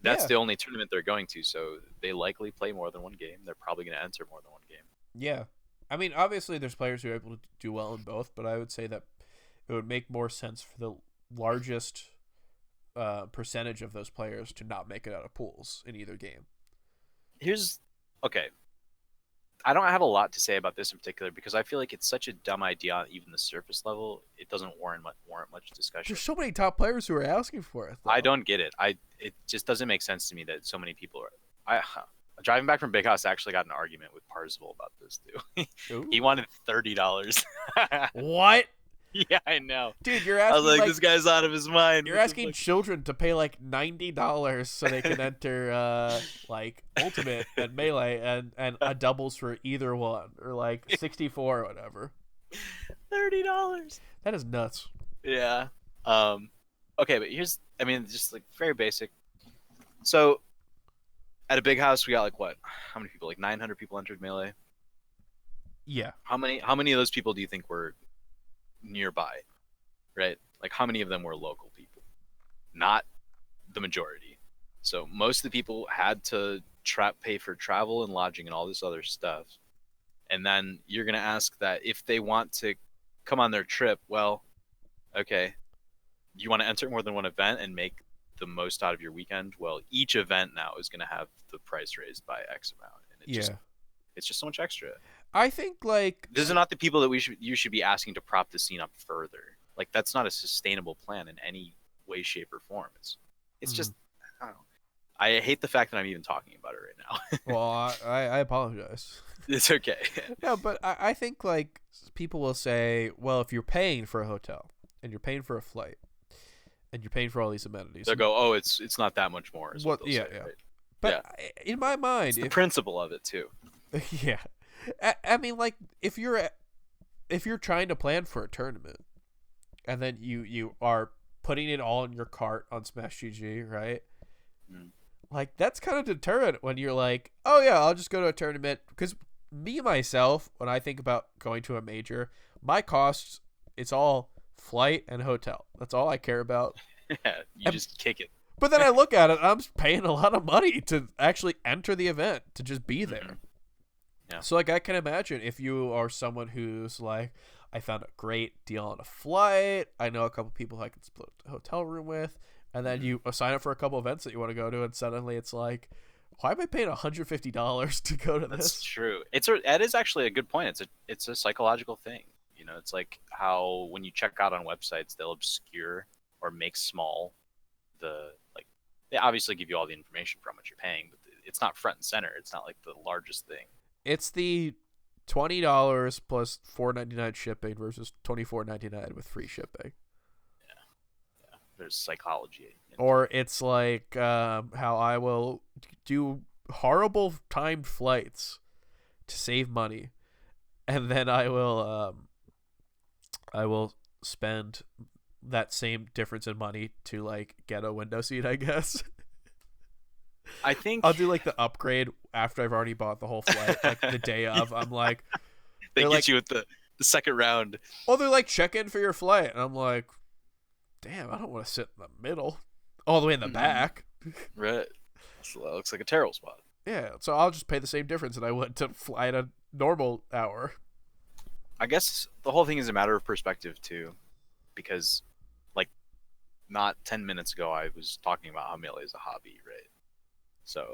That's Yeah, the only tournament they're going to, so they likely play more than one game. They're probably going to enter more than one game. yeah. I mean, obviously, there's players who are able to do well in both, but I would say that it would make more sense for the largest percentage of those players to not make it out of pools in either game. Here's okay. I don't have a lot to say about this in particular because I feel like it's such a dumb idea on even the surface level. It doesn't warrant much discussion. There's so many top players who are asking for it, though. I don't get it. It just doesn't make sense to me that so many people are. Driving back from Big House, I actually got an argument with Parzival about this too. He wanted $30. What? Yeah, I know. Dude, you're asking. I was like, this guy's out of his mind. You're asking children to pay like $90 so they can enter like Ultimate and Melee and a doubles for either one, or like 64 or whatever. $30. That is nuts. Yeah. Okay, but just like very basic. So at a Big House, we got like what? How many people? Like 900 people entered Melee. Yeah. How many of those people do you think were nearby? Right? Like how many of them were local people? Not the majority. So most of the people had to pay for travel and lodging and all this other stuff. And then you're going to ask that if they want to come on their trip, well, okay, you want to enter more than one event and make the most out of your weekend? Well, each event now is going to have the price raised by X amount. And it's just so much extra. I think like These are not the people that you should be asking to prop the scene up further. Like that's not a sustainable plan in any way, shape, or form. It's just I don't know. I hate the fact that I'm even talking about it right now. Well, I apologize. It's okay. No, but I think like people will say, well, if you're paying for a hotel and you're paying for a flight and you're paying for all these amenities, They'll go, oh, it's not that much more. Is what they'll say, right? But in my mind, it's the principle of it too. Yeah, I mean, like if you're trying to plan for a tournament, and then you are putting it all in your cart on Smash GG, right? Mm. Like that's kind of deterrent when you're like, oh yeah, I'll just go to a tournament. Because me myself, when I think about going to a major, my costs, it's all flight and hotel. That's all I care about. Yeah, you just kick it. But then I look at it, I'm paying a lot of money to actually enter the event, to just be there. Mm-hmm. Yeah. So like I can imagine if you are someone who's like, I found a great deal on a flight, I know a couple people I can split a hotel room with, and then you sign up for a couple events that you want to go to, and suddenly it's like, why am I paying $150 to go to this? That's true. That is actually a good point. It's a psychological thing. It's like how when you check out on websites, they'll obscure or make small they obviously give you all the information for how much you're paying, but it's not front and center. It's not like the largest thing. It's the $20 plus $4.99 shipping versus $24.99 with free shipping. Yeah. There's psychology. Or it's like how I will do horrible timed flights to save money, and then I will spend that same difference in money to like get a window seat, I guess. I think I'll do like the upgrade after I've already bought the whole flight, like the day of. I'm like, they get like, you at the second round. Oh, they're like, check in for your flight, and I'm like, damn, I don't want to sit in the middle, all the way in the back. Right. So that looks like a terrible spot. Yeah, so I'll just pay the same difference that I would to fly at a normal hour. I guess the whole thing is a matter of perspective too, because like not 10 minutes ago I was talking about how Melee is a hobby, right? So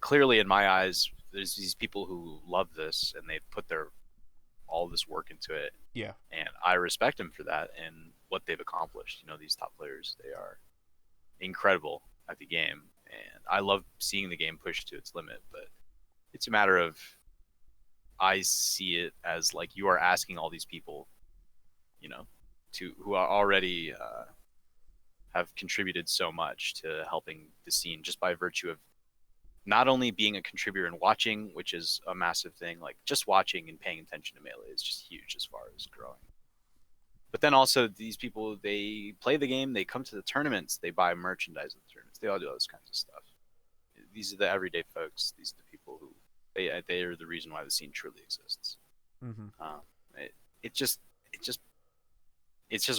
clearly in my eyes, there's these people who love this and they've put all this work into it. Yeah. And I respect them for that and what they've accomplished. These top players, they are incredible at the game. And I love seeing the game pushed to its limit, but it's a matter of, I see it as like you are asking all these people, who are already have contributed so much to helping the scene just by virtue of not only being a contributor and watching, which is a massive thing, like just watching and paying attention to Melee is just huge as far as growing. But then also these people, they play the game, they come to the tournaments, they buy merchandise at the tournaments, they all do all this kinds of stuff. These are the everyday folks. These are the people who they are the reason why the scene truly exists. Mm-hmm. It's just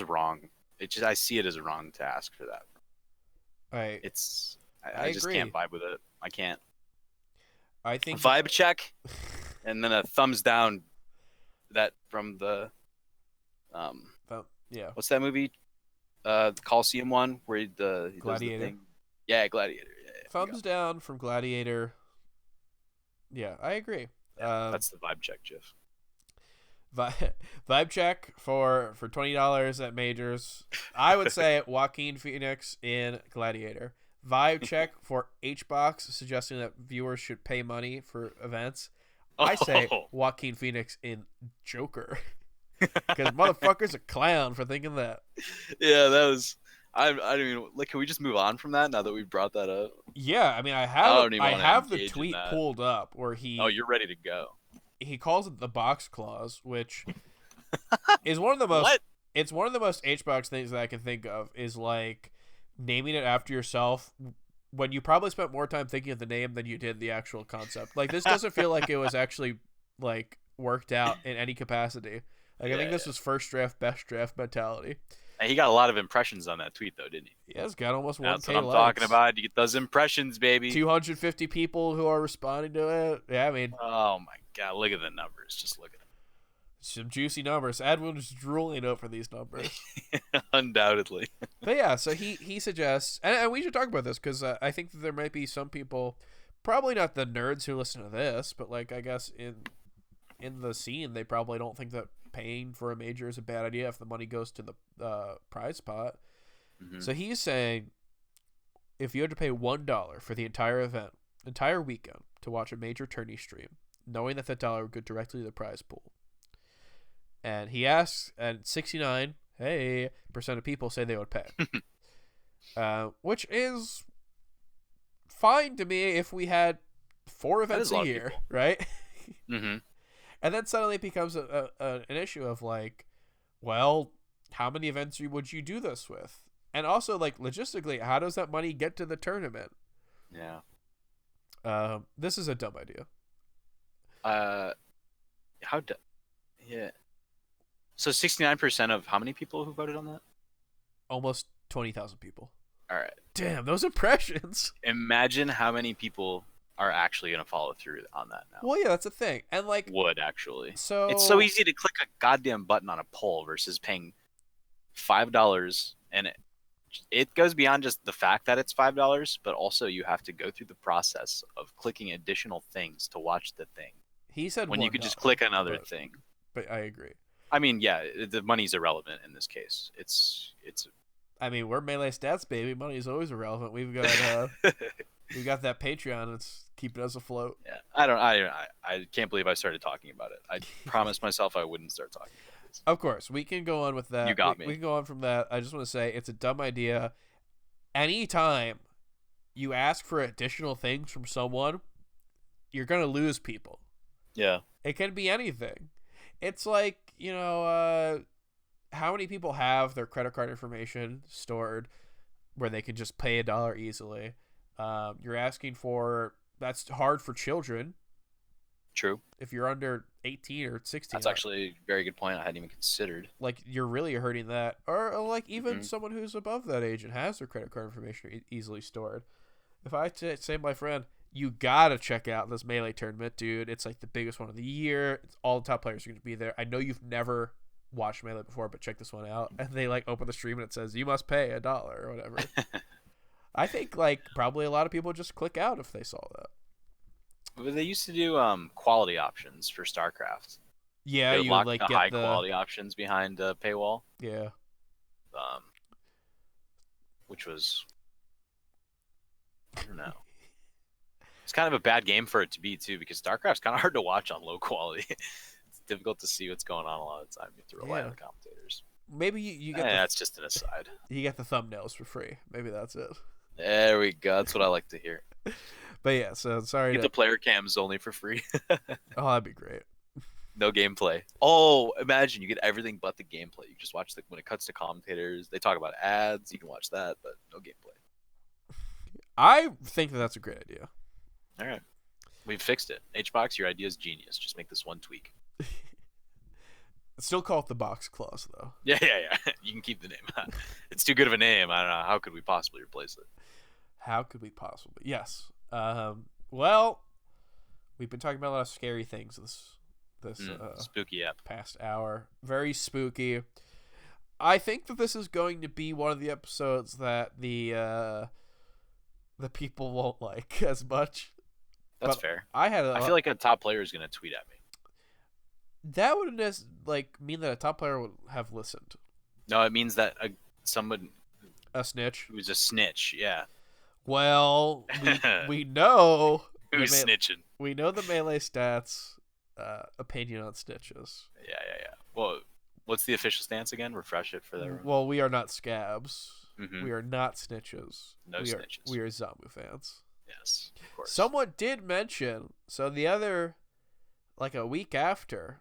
wrong. I see it as wrong to ask for that. I just agree. can't vibe with it. I can't. I think vibe check, and then a thumbs down. That from the yeah. What's that movie? The Coliseum one where he does the thing. Yeah, Gladiator. Yeah, thumbs down from Gladiator. Yeah, I agree. Yeah, that's the vibe check, Jeff. Vibe check for $20 at majors. I would say Joaquin Phoenix in Gladiator. Vibe check for HBox, suggesting that viewers should pay money for events. I say Joaquin Phoenix in Joker. Because motherfucker's a clown for thinking that. Yeah, that was. I don't even like. Can we just move on from that now that we brought that up? Yeah, I mean, I have the tweet pulled up where he. Oh, you're ready to go. He calls it the box clause, which is one of the most. What? It's one of the most HBox things that I can think of. Is like naming it after yourself when you probably spent more time thinking of the name than you did the actual concept. Like this doesn't feel like it was actually like worked out in any capacity. Like I think this was first draft, best draft mentality. And he got a lot of impressions on that tweet, though, didn't he? Yeah, it's got almost 1K likes. That's what I'm talking about. You get those impressions, baby. 250 people who are responding to it. Yeah, I mean. Oh my god, look at the numbers. Just look at them. Some juicy numbers. Edwin was drooling over these numbers. Undoubtedly. But yeah, so he suggests, and we should talk about this because I think that there might be some people, probably not the nerds who listen to this, but like I guess in the scene they probably don't think that paying for a major is a bad idea if the money goes to the prize pot. Mm-hmm. So he's saying if you had to pay $1 for the entire weekend to watch a major tourney stream, knowing that dollar would go directly to the prize pool. And he asks, and 69% of people say they would pay. Which is fine to me if we had 4 events a year, right? Mm-hmm. And then suddenly it becomes an issue of like, well, how many events would you do this with? And also, like, logistically, how does that money get to the tournament? Yeah. This is a dumb idea. Yeah. So 69% of how many people who voted on that? Almost 20,000 people. All right. Damn, those impressions. Imagine how many people are actually going to follow through on that now. Well, yeah, that's a thing. And like would actually. So it's so easy to click a goddamn button on a poll versus paying $5, and it goes beyond just the fact that it's $5, but also you have to go through the process of clicking additional things to watch the thing. He said when you could just click another thing. But I agree. I mean, yeah, the money's irrelevant in this case. It's. I mean, we're Melee Stats, baby. Money is always irrelevant. We've got we got that Patreon. It's keeping us afloat. Yeah, I can't believe I started talking about it. I promised myself I wouldn't start talking about it. Of course, we can go on with that. You got me. We can go on from that. I just want to say it's a dumb idea. Anytime you ask for additional things from someone, you're gonna lose people. Yeah. It can be anything. It's like, how many people have their credit card information stored where they can just pay $1 easily? You're asking for, that's hard for children. True. If you're under 18 or 16. That's actually a very good point I hadn't even considered. Like, you're really hurting that. Or like even someone who's above that age and has their credit card information easily stored. If I say my friend, you gotta check out this Melee tournament, dude. It's like the biggest one of the year. All the top players are going to be there. I know you've never watched Melee before, but check this one out. And they like open the stream and it says you must pay $1 or whatever. I think like probably a lot of people just click out if they saw that. But they used to do quality options for StarCraft. Yeah, you lock like the get high quality options behind a paywall. Yeah. Which was, I don't know. It's kind of a bad game for it to be too, because StarCraft's kind of hard to watch on low quality. It's difficult to see what's going on a lot of the time. You have to rely on the commentators. Maybe you get That's just an aside. you get the thumbnails for free. Maybe that's it. There we go. That's what I like to hear. But yeah, so sorry Get to. the player cams only for free. Oh, that'd be great. No gameplay. Oh, imagine you get everything but the gameplay. You just watch when it cuts to commentators. They talk about ads. You can watch that, but no gameplay. I think that's a great idea. All right. We've fixed it. HBox, your idea is genius. Just make this one tweak. Still call it the box clause, though. Yeah. You can keep the name. It's too good of a name. I don't know. How could we possibly replace it? How could we possibly? Yes. Well, we've been talking about a lot of scary things this spooky app. past hour. Very spooky. I think that this is going to be one of the episodes that the people won't like as much. That's fair. I feel like a top player is going to tweet at me. That would mean that a top player would have listened. No, it means that someone a snitch who's a snitch. Yeah. Well, we know who's snitching. We know the Melee Stats opinion on snitches. Yeah. Well, what's the official stance again? Refresh it for them. Well, we are not scabs. Mm-hmm. We are not snitches. No snitches. We are Zamu fans. Yes, of course. Someone did mention, so the other, like a week after,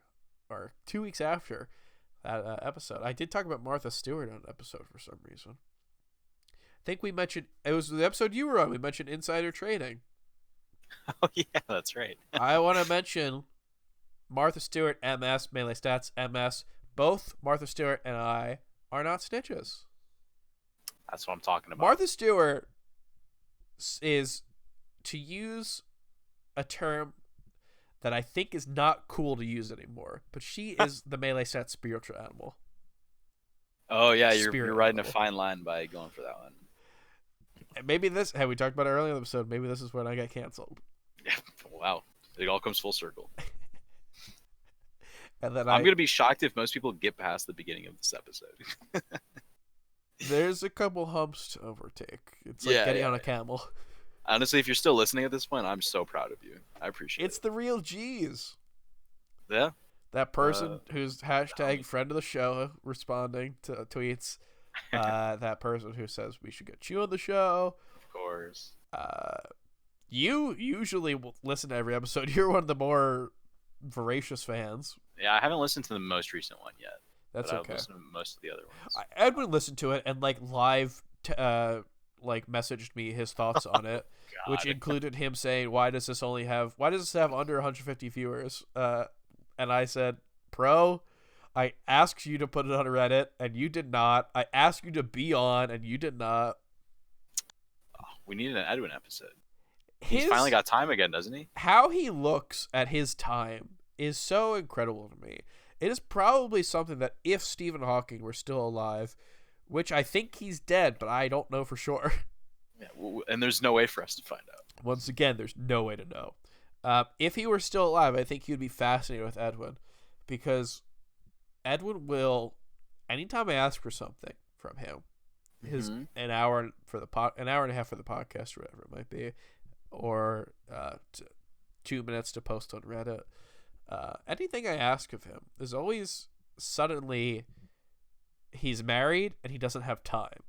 or 2 weeks after that episode, I did talk about Martha Stewart on an episode for some reason. I think we mentioned, it was the episode you were on, we mentioned insider trading. Oh, yeah, that's right. I want to mention Martha Stewart, MS, Melee Stats, MS. Both Martha Stewart and I are not snitches. That's what I'm talking about. Martha Stewart is, to use a term that I think is not cool to use anymore, but she is the Melee Stats spiritual animal. Oh, yeah, you're riding a fine line by going for that one. And maybe this, we talked about it earlier in the episode, maybe this is when I got canceled. Yeah, wow. It all comes full circle. And then I'm going to be shocked if most people get past the beginning of this episode. There's a couple humps to overtake. It's like getting on a camel. Honestly, if you're still listening at this point, I'm so proud of you. I appreciate it. It's the real G's. Yeah. That person who's hashtag friend of the show responding to tweets. That person who says we should get you on the show. Of course. You usually will listen to every episode. You're one of the more voracious fans. Yeah, I haven't listened to the most recent one yet. That's okay. I've listened to most of the other ones. Edwin listened to it and live messaged me his thoughts on it, which included him saying, why does this have under 150 viewers? And I said, "Pro, I asked you to put it on Reddit and you did not. I asked you to be on and you did not." Oh, we need an Edwin episode. He's finally got time again, doesn't he? How he looks at his time is so incredible to me. It is probably something that if Stephen Hawking were still alive, which I think he's dead, but I don't know for sure. Yeah, and there's no way for us to find out. Once again, there's no way to know. If he were still alive, I think he would be fascinated with Edwin, because Edwin will, anytime I ask for something from him, an hour and a half for the podcast, or whatever it might be, or 2 minutes to post on Reddit. Anything I ask of him is always suddenly he's married and he doesn't have time.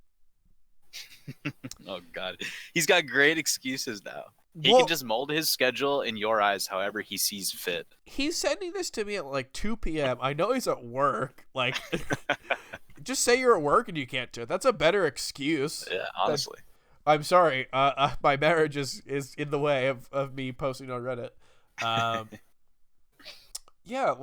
Oh God, he's got great excuses now. He can just mold his schedule in your eyes however he sees fit. He's sending this to me at 2 p.m. I know he's at work. Just say you're at work and you can't do it. That's a better excuse. Yeah, honestly. I'm sorry. My marriage is in the way of me posting on Reddit. Yeah,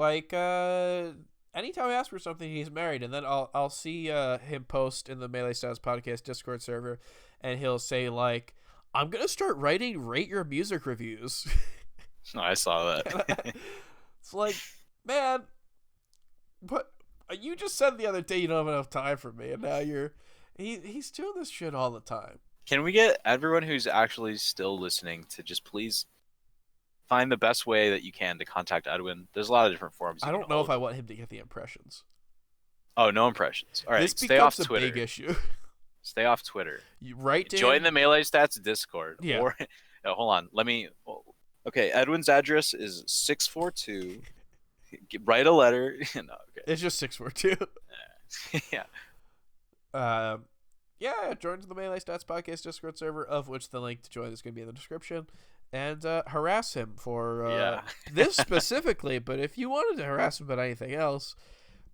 anytime I ask for something, he's married, and then I'll see him post in the Melee Stats Podcast Discord server, and he'll say I'm gonna start writing rate your music reviews. Oh, I saw that. It's man, but you just said the other day you don't have enough time for me, and now he's doing this shit all the time. Can we get everyone who's actually still listening to just please find the best way that you can to contact Edwin? There's a lot of different forms. I don't know if I want him to get the impressions. Oh, no impressions. All right, this stay off becomes Twitter. A big issue. Stay off Twitter. Join the Melee Stats Discord. Yeah. Or, hold on. Okay, Edwin's address is 642. Write a letter. No, okay. It's just 642. Yeah. Yeah, join the Melee Stats Podcast Discord server, of which the link to join is going to be in the description, and harass him for Yeah. this specifically. But if you wanted to harass him about anything else,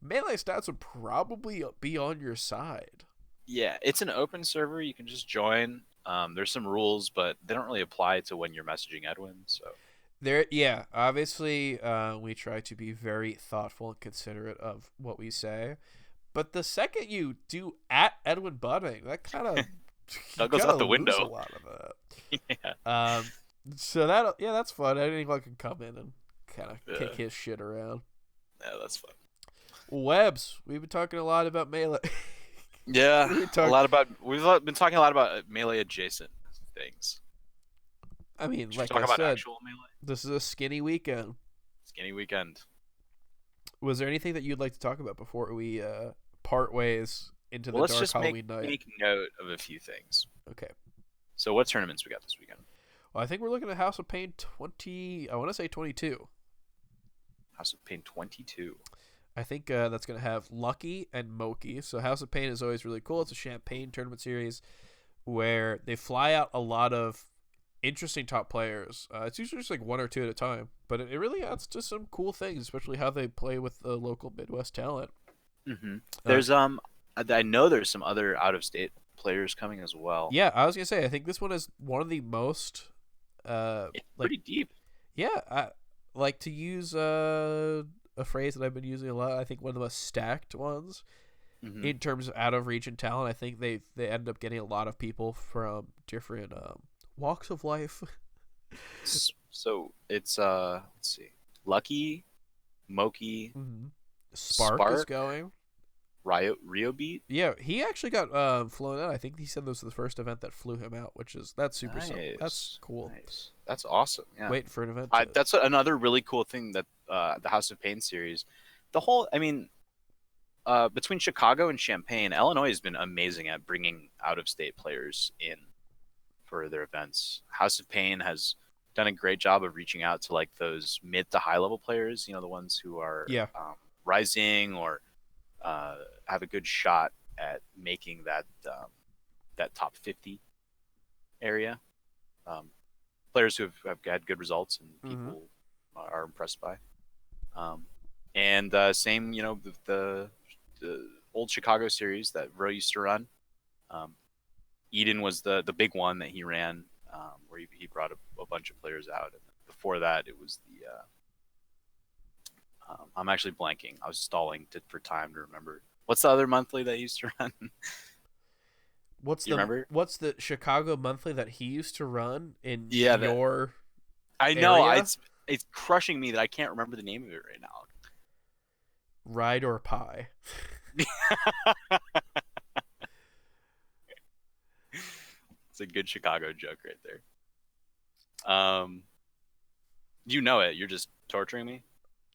Melee Stats would probably be on your side. Yeah, it's an open server. You can just join. There's some rules, but they don't really apply to when you're messaging Edwin. So Yeah, obviously, we try to be very thoughtful and considerate of what we say. But the second you do at Edwin Budding, that kind of that goes out the window. A lot of it. Yeah. So that's fun. Anyone can come in and kind of kick his shit around. Yeah, that's fun. Webs. We've been talking a lot about Melee. Yeah, we've been talking a lot about Melee adjacent things. I mean, Should like we talk I about said, actual Melee? this is a skinny weekend. Skinny weekend. Was there anything that you'd like to talk about before we part ways into the dark Halloween night? Let's just make note of a few things. Okay. So what tournaments we got this weekend? Well, I think we're looking at House of Pain 20. I want to say 22. House of Pain 22. I think that's going to have Lucky and Moki. So House of Pain is always really cool. It's a Champagne tournament series where they fly out a lot of interesting top players. It's usually just like one or two at a time, but it really adds to some cool things, especially how they play with the local Midwest talent. Mm-hmm. There's I know there's some other out of state players coming as well. Yeah, I was gonna say I think this one is one of the most it's pretty deep. Yeah, I like to use a phrase that I've been using a lot. I think one of the most stacked ones in terms of out of region talent. I think they end up getting a lot of people from different walks of life. So it's let's see, Lucky, Moki, Spark is going. Rio Beat. Yeah, he actually got flown out. I think he said this was the first event that flew him out, that's super nice. That's cool. Nice. That's awesome. Yeah. Wait for an event. That's another really cool thing that the House of Pain series, between Chicago and Champaign, Illinois has been amazing at bringing out of state players in for their events. House of Pain has done a great job of reaching out to like those mid to high level players, the ones who are rising or have a good shot at making that top 50 area. Players who have had good results and people are impressed by. And same, the old Chicago series that Ro used to run. Eden was the big one that he ran, where he brought a bunch of players out. And before that, it was the I'm actually blanking. I was stalling for time to remember. What's the other monthly that he used to run? Remember? What's the Chicago monthly that he used to run in your I know. It's crushing me that I can't remember the name of it right now. Ride or Pie. It's a good Chicago joke right there. You know it. You're just torturing me.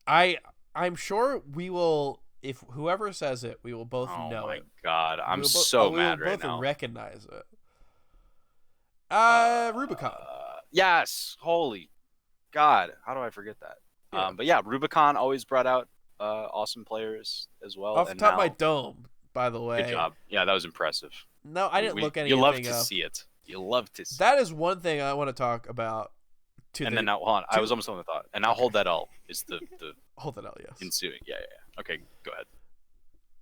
I'm sure we will. If whoever says it, we will both know it. Oh my god, I'm so mad right now. We will both recognize it. Rubicon. Yes. Holy God, how do I forget that? Yeah. But yeah, Rubicon always brought out awesome players as well. Off the top of my dome, by the way. Good job. Yeah, that was impressive. No, I didn't look anything up. You love to see it. You love to see that is one thing I want to talk about. Then now, hold on. I was almost on the thought. And now Hold That L is the Hold That L, yes. Ensuing. Yeah. Okay, go ahead.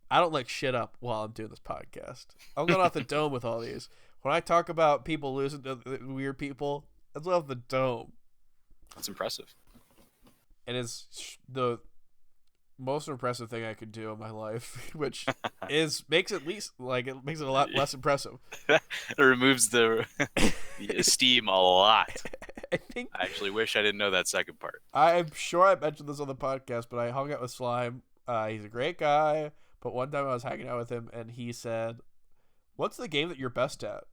I don't like shit up while I'm doing this podcast. I'm going off the dome with all these. When I talk about people losing to weird people, that's off the dome. That's impressive. It is the most impressive thing I could do in my life, which makes it a lot less impressive. It removes the esteem a lot. I actually wish I didn't know that second part. I'm sure I mentioned this on the podcast, but I hung out with Slime. He's a great guy, but one time I was hanging out with him and he said, "What's the game that you're best at?"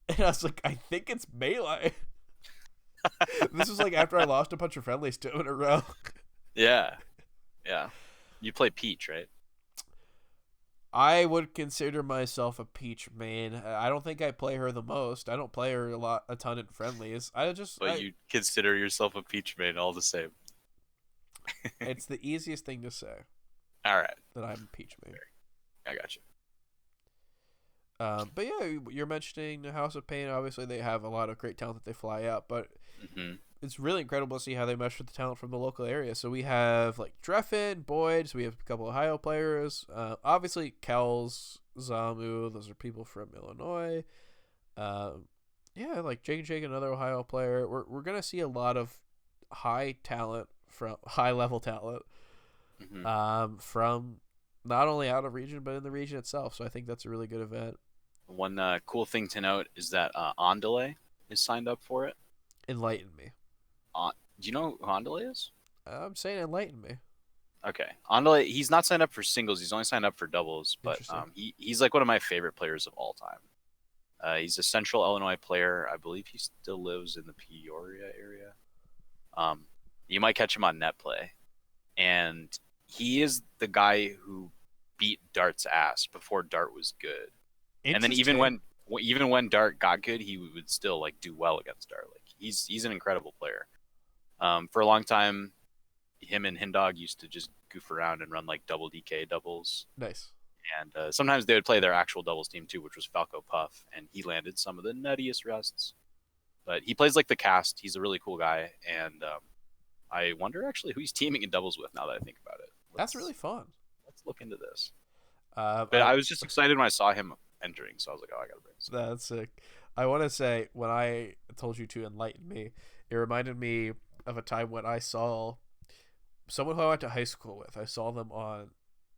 And I was like, "I think it's Melee." This was like after I lost a bunch of friendlies 2 in a row. Yeah. You play Peach, right? I would consider myself a Peach main. I don't think I play her the most. I don't play her a ton in friendlies. You consider yourself a Peach main all the same. It's the easiest thing to say. All right. That I'm a Peach main. I got you. But yeah, you're mentioning the House of Pain. Obviously, they have a lot of great talent that they fly out, but it's really incredible to see how they mesh with the talent from the local area. So we have like Dreffin, Boyd. So we have a couple of Ohio players. Obviously, Kells, Zamu. Those are people from Illinois. Yeah, like Jake, another Ohio player. We're gonna see a lot of high level talent. From not only out of region but in the region itself. So I think that's a really good event. One cool thing to note is that Andale is signed up for it. Enlighten me. Do you know who Andale is? I'm saying enlighten me. Okay, Andale. He's not signed up for singles. He's only signed up for doubles. But he's like one of my favorite players of all time. He's a Central Illinois player. I believe he still lives in the Peoria area. You might catch him on net play, and he is the guy who beat Dart's ass before Dart was good. And then even when Dart got good, he would still like do well against Dart. Like he's an incredible player. For a long time, him and Hindog used to just goof around and run like double DK doubles. Nice. And sometimes they would play their actual doubles team too, which was Falco Puff, and he landed some of the nuttiest rests. But he plays like the cast. He's a really cool guy, and I wonder actually who he's teaming in doubles with now that I think about it. That's really fun. Let's look into this. But I was just excited when I saw him entering, so I was like, oh, I gotta bring this. That's sick. I want to say, when I told you to enlighten me, it reminded me of a time when I saw someone who I went to high school with. I saw them on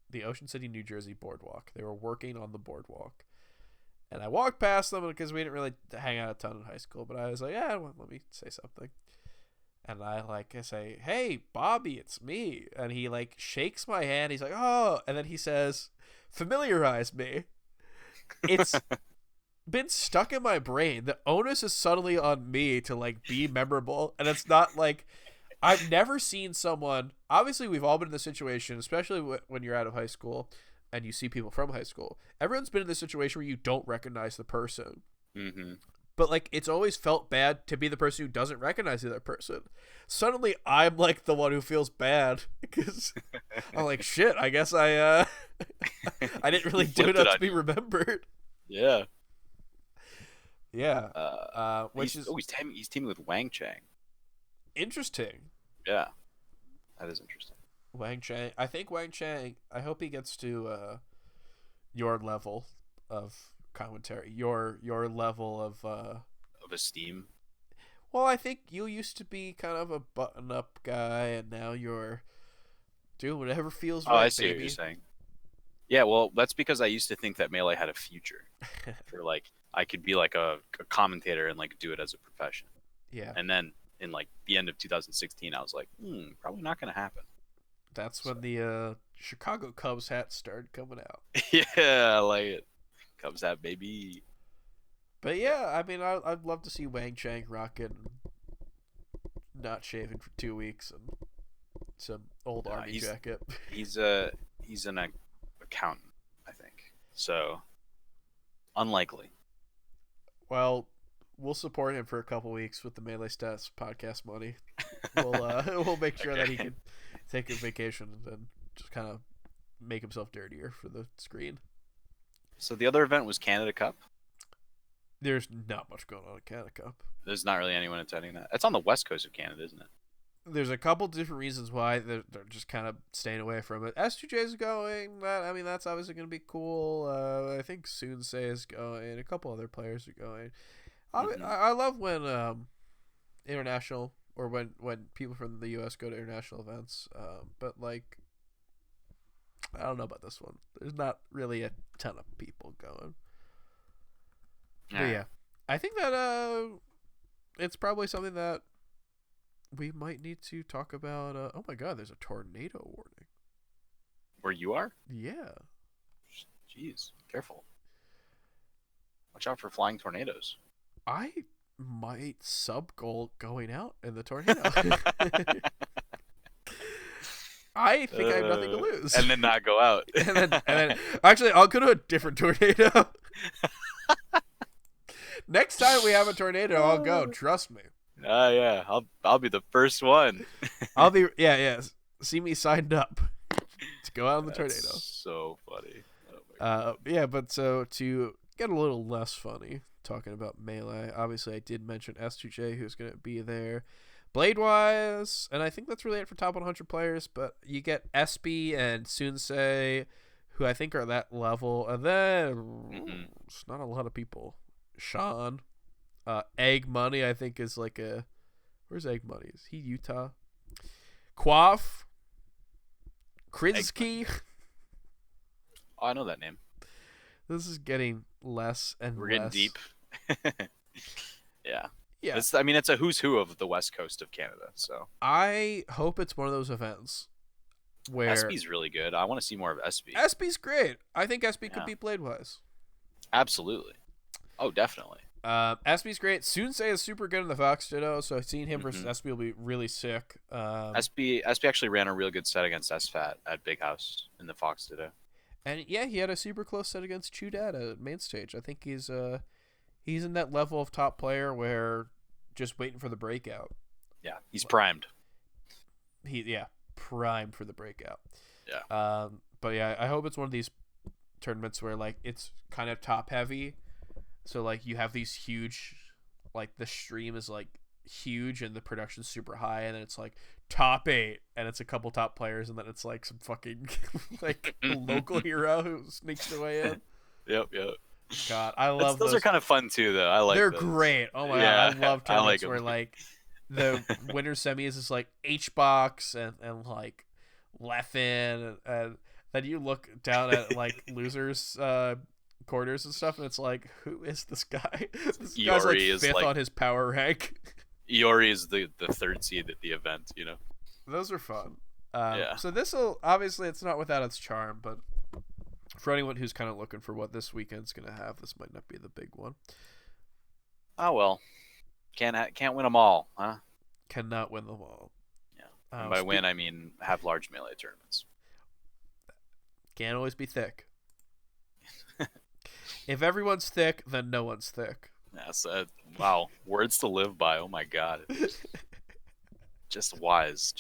the Ocean City, New Jersey boardwalk. They were working on the boardwalk. And I walked past them because we didn't really hang out a ton in high school, but I was like, yeah, well, let me say something. And I say, hey, Bobby, it's me. And he like shakes my hand. He's like, oh. And then he says, familiarize me. It's been stuck in my brain. The onus is subtly on me to like be memorable. And it's not like, I've never seen someone, obviously we've all been in this situation, especially when you're out of high school and you see people from high school. Everyone's been in this situation where you don't recognize the person. Mm-hmm. But like, it's always felt bad to be the person who doesn't recognize the other person. Suddenly, I'm like the one who feels bad because I'm like, shit. I guess I didn't really do enough to be remembered. Yeah. Yeah. He's teaming with Wang Chang. Interesting. Yeah, that is interesting. Wang Chang. I think Wang Chang. I hope he gets to your level of commentary, your level of esteem. Well, I think you used to be kind of a button-up guy, and now you're doing whatever feels right. I see what you're saying. Yeah, well, that's because I used to think that Melee had a future. For like, I could be like a commentator and like do it as a profession. Yeah. And then in like the end of 2016, I was like, probably not going to happen. That's when the Chicago Cubs hat started coming out. Yeah, I like it. Cubs hat, baby. But yeah, I mean, I'd love to see Wang Chang rocking, not shaving for 2 weeks, and some old army jacket. He's an accountant, I think. So unlikely. Well, we'll support him for a couple weeks with the Melee Stats podcast money. We'll make sure that he can take a vacation and just kind of make himself dirtier for the screen. So the other event was Canada Cup. There's not much going on at Canada Cup. There's not really anyone attending that. It's on the west coast of Canada, isn't it? There's a couple different reasons why they're just kind of staying away from it. S2J's going. That's obviously going to be cool. I think Soonsei is going. A couple other players are going. I love when international or when people from the U.S. go to international events. But like, I don't know about this one. There's not really a ton of people going. But yeah, I think that it's probably something that we might need to talk about. Oh my God, there's a tornado warning. Where you are? Yeah. Jeez, careful. Watch out for flying tornadoes. I might sub-goal going out in the tornado. I think I have nothing to lose. And then not go out. and then actually, I'll go to a different tornado. Next time we have a tornado, I'll go. Trust me. Yeah. I'll be the first one. I'll be See me signed up to go out in the tornado. So funny. Oh Yeah, but so to get a little less funny, talking about Melee, obviously I did mention S2J, who's going to be there. Blade-wise, and I think that's really it for top 100 players, but you get SB and Sunsei, who I think are that level, and then it's not a lot of people. Sean. Egg Money, I think, is like a... Where's Egg Money? Is he Utah? Quaff. Krizki. Oh, I know that name. This is getting less and We're less. getting deep. Yeah. Yeah. It's a who's who of the west coast of Canada. So I hope it's one of those events where SB's really good. I want to see more of SB. SB's great. I think SB could beat Blade-wise. Absolutely. Oh, definitely. SB's great. Sunsei is super good in the Fox Ditto, so seeing him versus SB will be really sick. SB actually ran a real good set against SFAT at Big House in the Fox Ditto. And yeah, he had a super close set against Chudad at main stage. I think he's in that level of top player where just waiting for the breakout. Yeah, he's primed. Primed for the breakout. Yeah. But yeah, I hope it's one of these tournaments where like it's kind of top heavy. So like you have these huge, like the stream is like huge and the production's super high, and then it's like top 8 and it's a couple top players, and then it's like some fucking like local hero who sneaks their way in. Yep. God, I love those. Those are kind of fun too, though. I like. They're those. Great. Oh my god, I love tournaments I like where like the winner semi is like H box and like Leffen, and then you look down at like losers quarters and stuff, and it's like, who is this guy? This guy's like fifth on his power rank. Iori is the third seed at the event, you know. Those are fun. So this will obviously, it's not without its charm, but for anyone who's kind of looking for what this weekend's gonna have, this might not be the big one. Oh well, can't win them all, huh? Cannot win them all. Yeah. And by win, I mean have large Melee tournaments. Can't always be thick. If everyone's thick, then no one's thick. Yes. Wow. Words to live by. Oh my god. Just wise.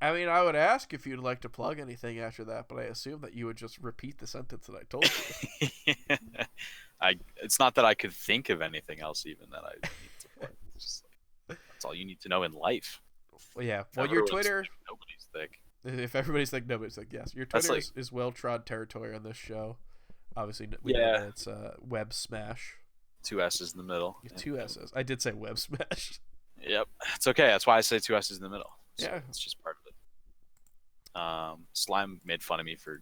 I mean, I would ask if you'd like to plug anything after that, but I assume that you would just repeat the sentence that I told you. It's not that I could think of anything else even that I need to plug. It's just like, that's all you need to know in life. Well, yeah. Well, your Twitter. Nobody's thick. If everybody's thick, nobody's thick. Yes, your Twitter is well-trod territory on this show. Obviously, we know that it's Web Smash. 2 S's in the middle. 2 S's. I did say Web Smash. Yep. It's okay. That's why I say 2 S's in the middle. So yeah. It's just part of it. Slime made fun of me for...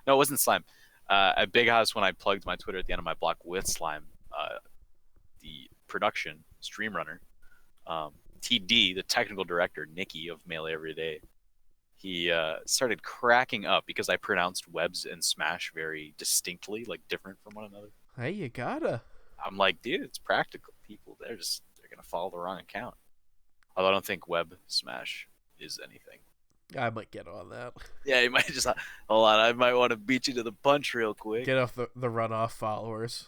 No, it wasn't Slime. At Big House, when I plugged my Twitter at the end of my block with Slime, the production stream runner, TD, the technical director, Nikki of Melee Every Day, he started cracking up because I pronounced webs and smash very distinctly, like different from one another. Hey, you gotta. I'm like, dude, it's practical. People, they're gonna follow the wrong account. Although I don't think web smash is anything. I might get on that. Yeah, you might just hold on. I might want to beat you to the punch real quick. Get off the runoff followers.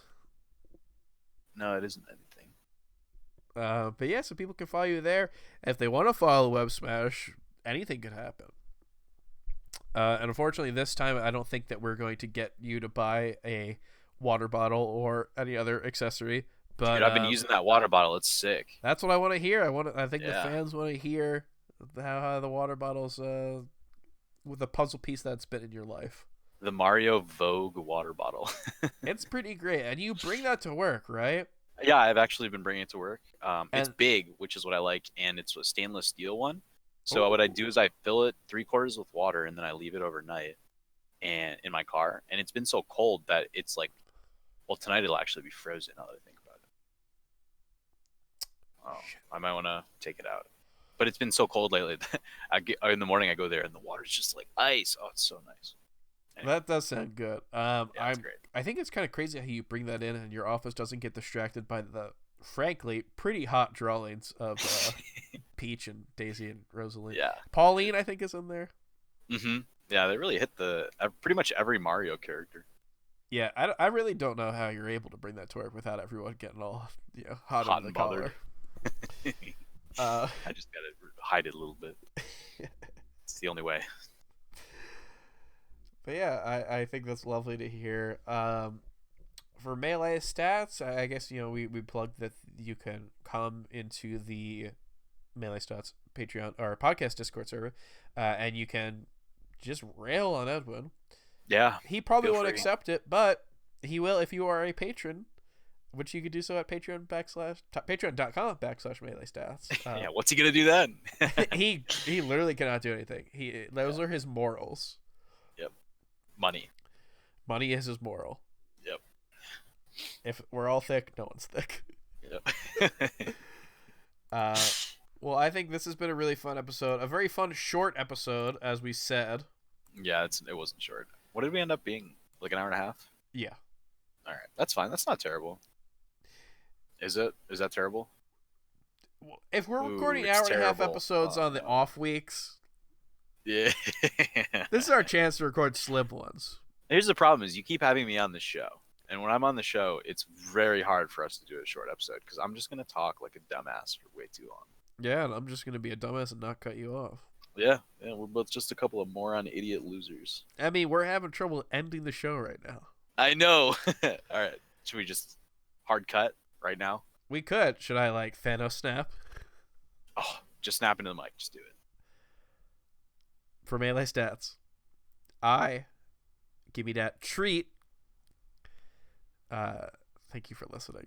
No, it isn't anything. But yeah, so people can follow you there. If they want to follow Web Smash, anything could happen. And unfortunately, this time, I don't think that we're going to get you to buy a water bottle or any other accessory. But dude, I've been using that water bottle. It's sick. That's what I want to hear. I think the fans want to hear how the water bottle's with a puzzle piece that's been in your life. The Mario Vogue water bottle. It's pretty great, and you bring that to work, right? Yeah, I've actually been bringing it to work. It's big, which is what I like, and it's a stainless steel one. So what I do is I fill it 3/4 with water, and then I leave it overnight, and in my car. And it's been so cold that it's like, well, tonight it'll actually be frozen. Now that I think about it, I might want to take it out. But it's been so cold lately that in the morning I go there and the water's just like ice. Oh, it's so nice. Anyway. That does sound good. It's great. I think it's kind of crazy how you bring that in and your office doesn't get distracted by the, frankly, pretty hot drawings of Peach and Daisy and Rosalie. Yeah. Pauline, I think, is in there. Mm-hmm. Yeah, they really hit pretty much every Mario character. Yeah, I really don't know how you're able to bring that to work without everyone getting all hot under the collar. I just gotta hide it a little bit. It's the only way. But yeah, I think that's lovely to hear. For Melee stats, I guess, we plugged that you can come into the Melee Stats Patreon or podcast Discord server, and you can just rail on Edwin. Yeah, He probably feel won't free. accept it, but he will if you are a patron, which you could do so at patreon.com/Melee Stats. Yeah, what's he gonna do then? he literally cannot do anything. Those are his morals. Yep. Money. Money is his moral. Yep. If we're all thick, no one's thick. Yep. Well, I think this has been a really fun episode. A very fun, short episode, as we said. Yeah, it wasn't short. What did we end up being? Like an hour and a half? Yeah. All right, that's fine. That's not terrible. Is it? Is that terrible? If we're recording it's hour and a half terrible. episodes on the no. off weeks, Yeah. this is our chance to record slim ones. Here's the problem: is you keep having me on the show, and when I'm on the show, it's very hard for us to do a short episode because I'm just gonna talk like a dumbass for way too long. Yeah, and I'm just gonna be a dumbass and not cut you off. Yeah, we're both just a couple of moron idiot losers. I mean, we're having trouble ending the show right now. I know. All right, should we just hard cut right now? We could. Should I Thanos snap? Oh, just snap into the mic. Just do it. For Melee Stats, give me that treat. Thank you for listening.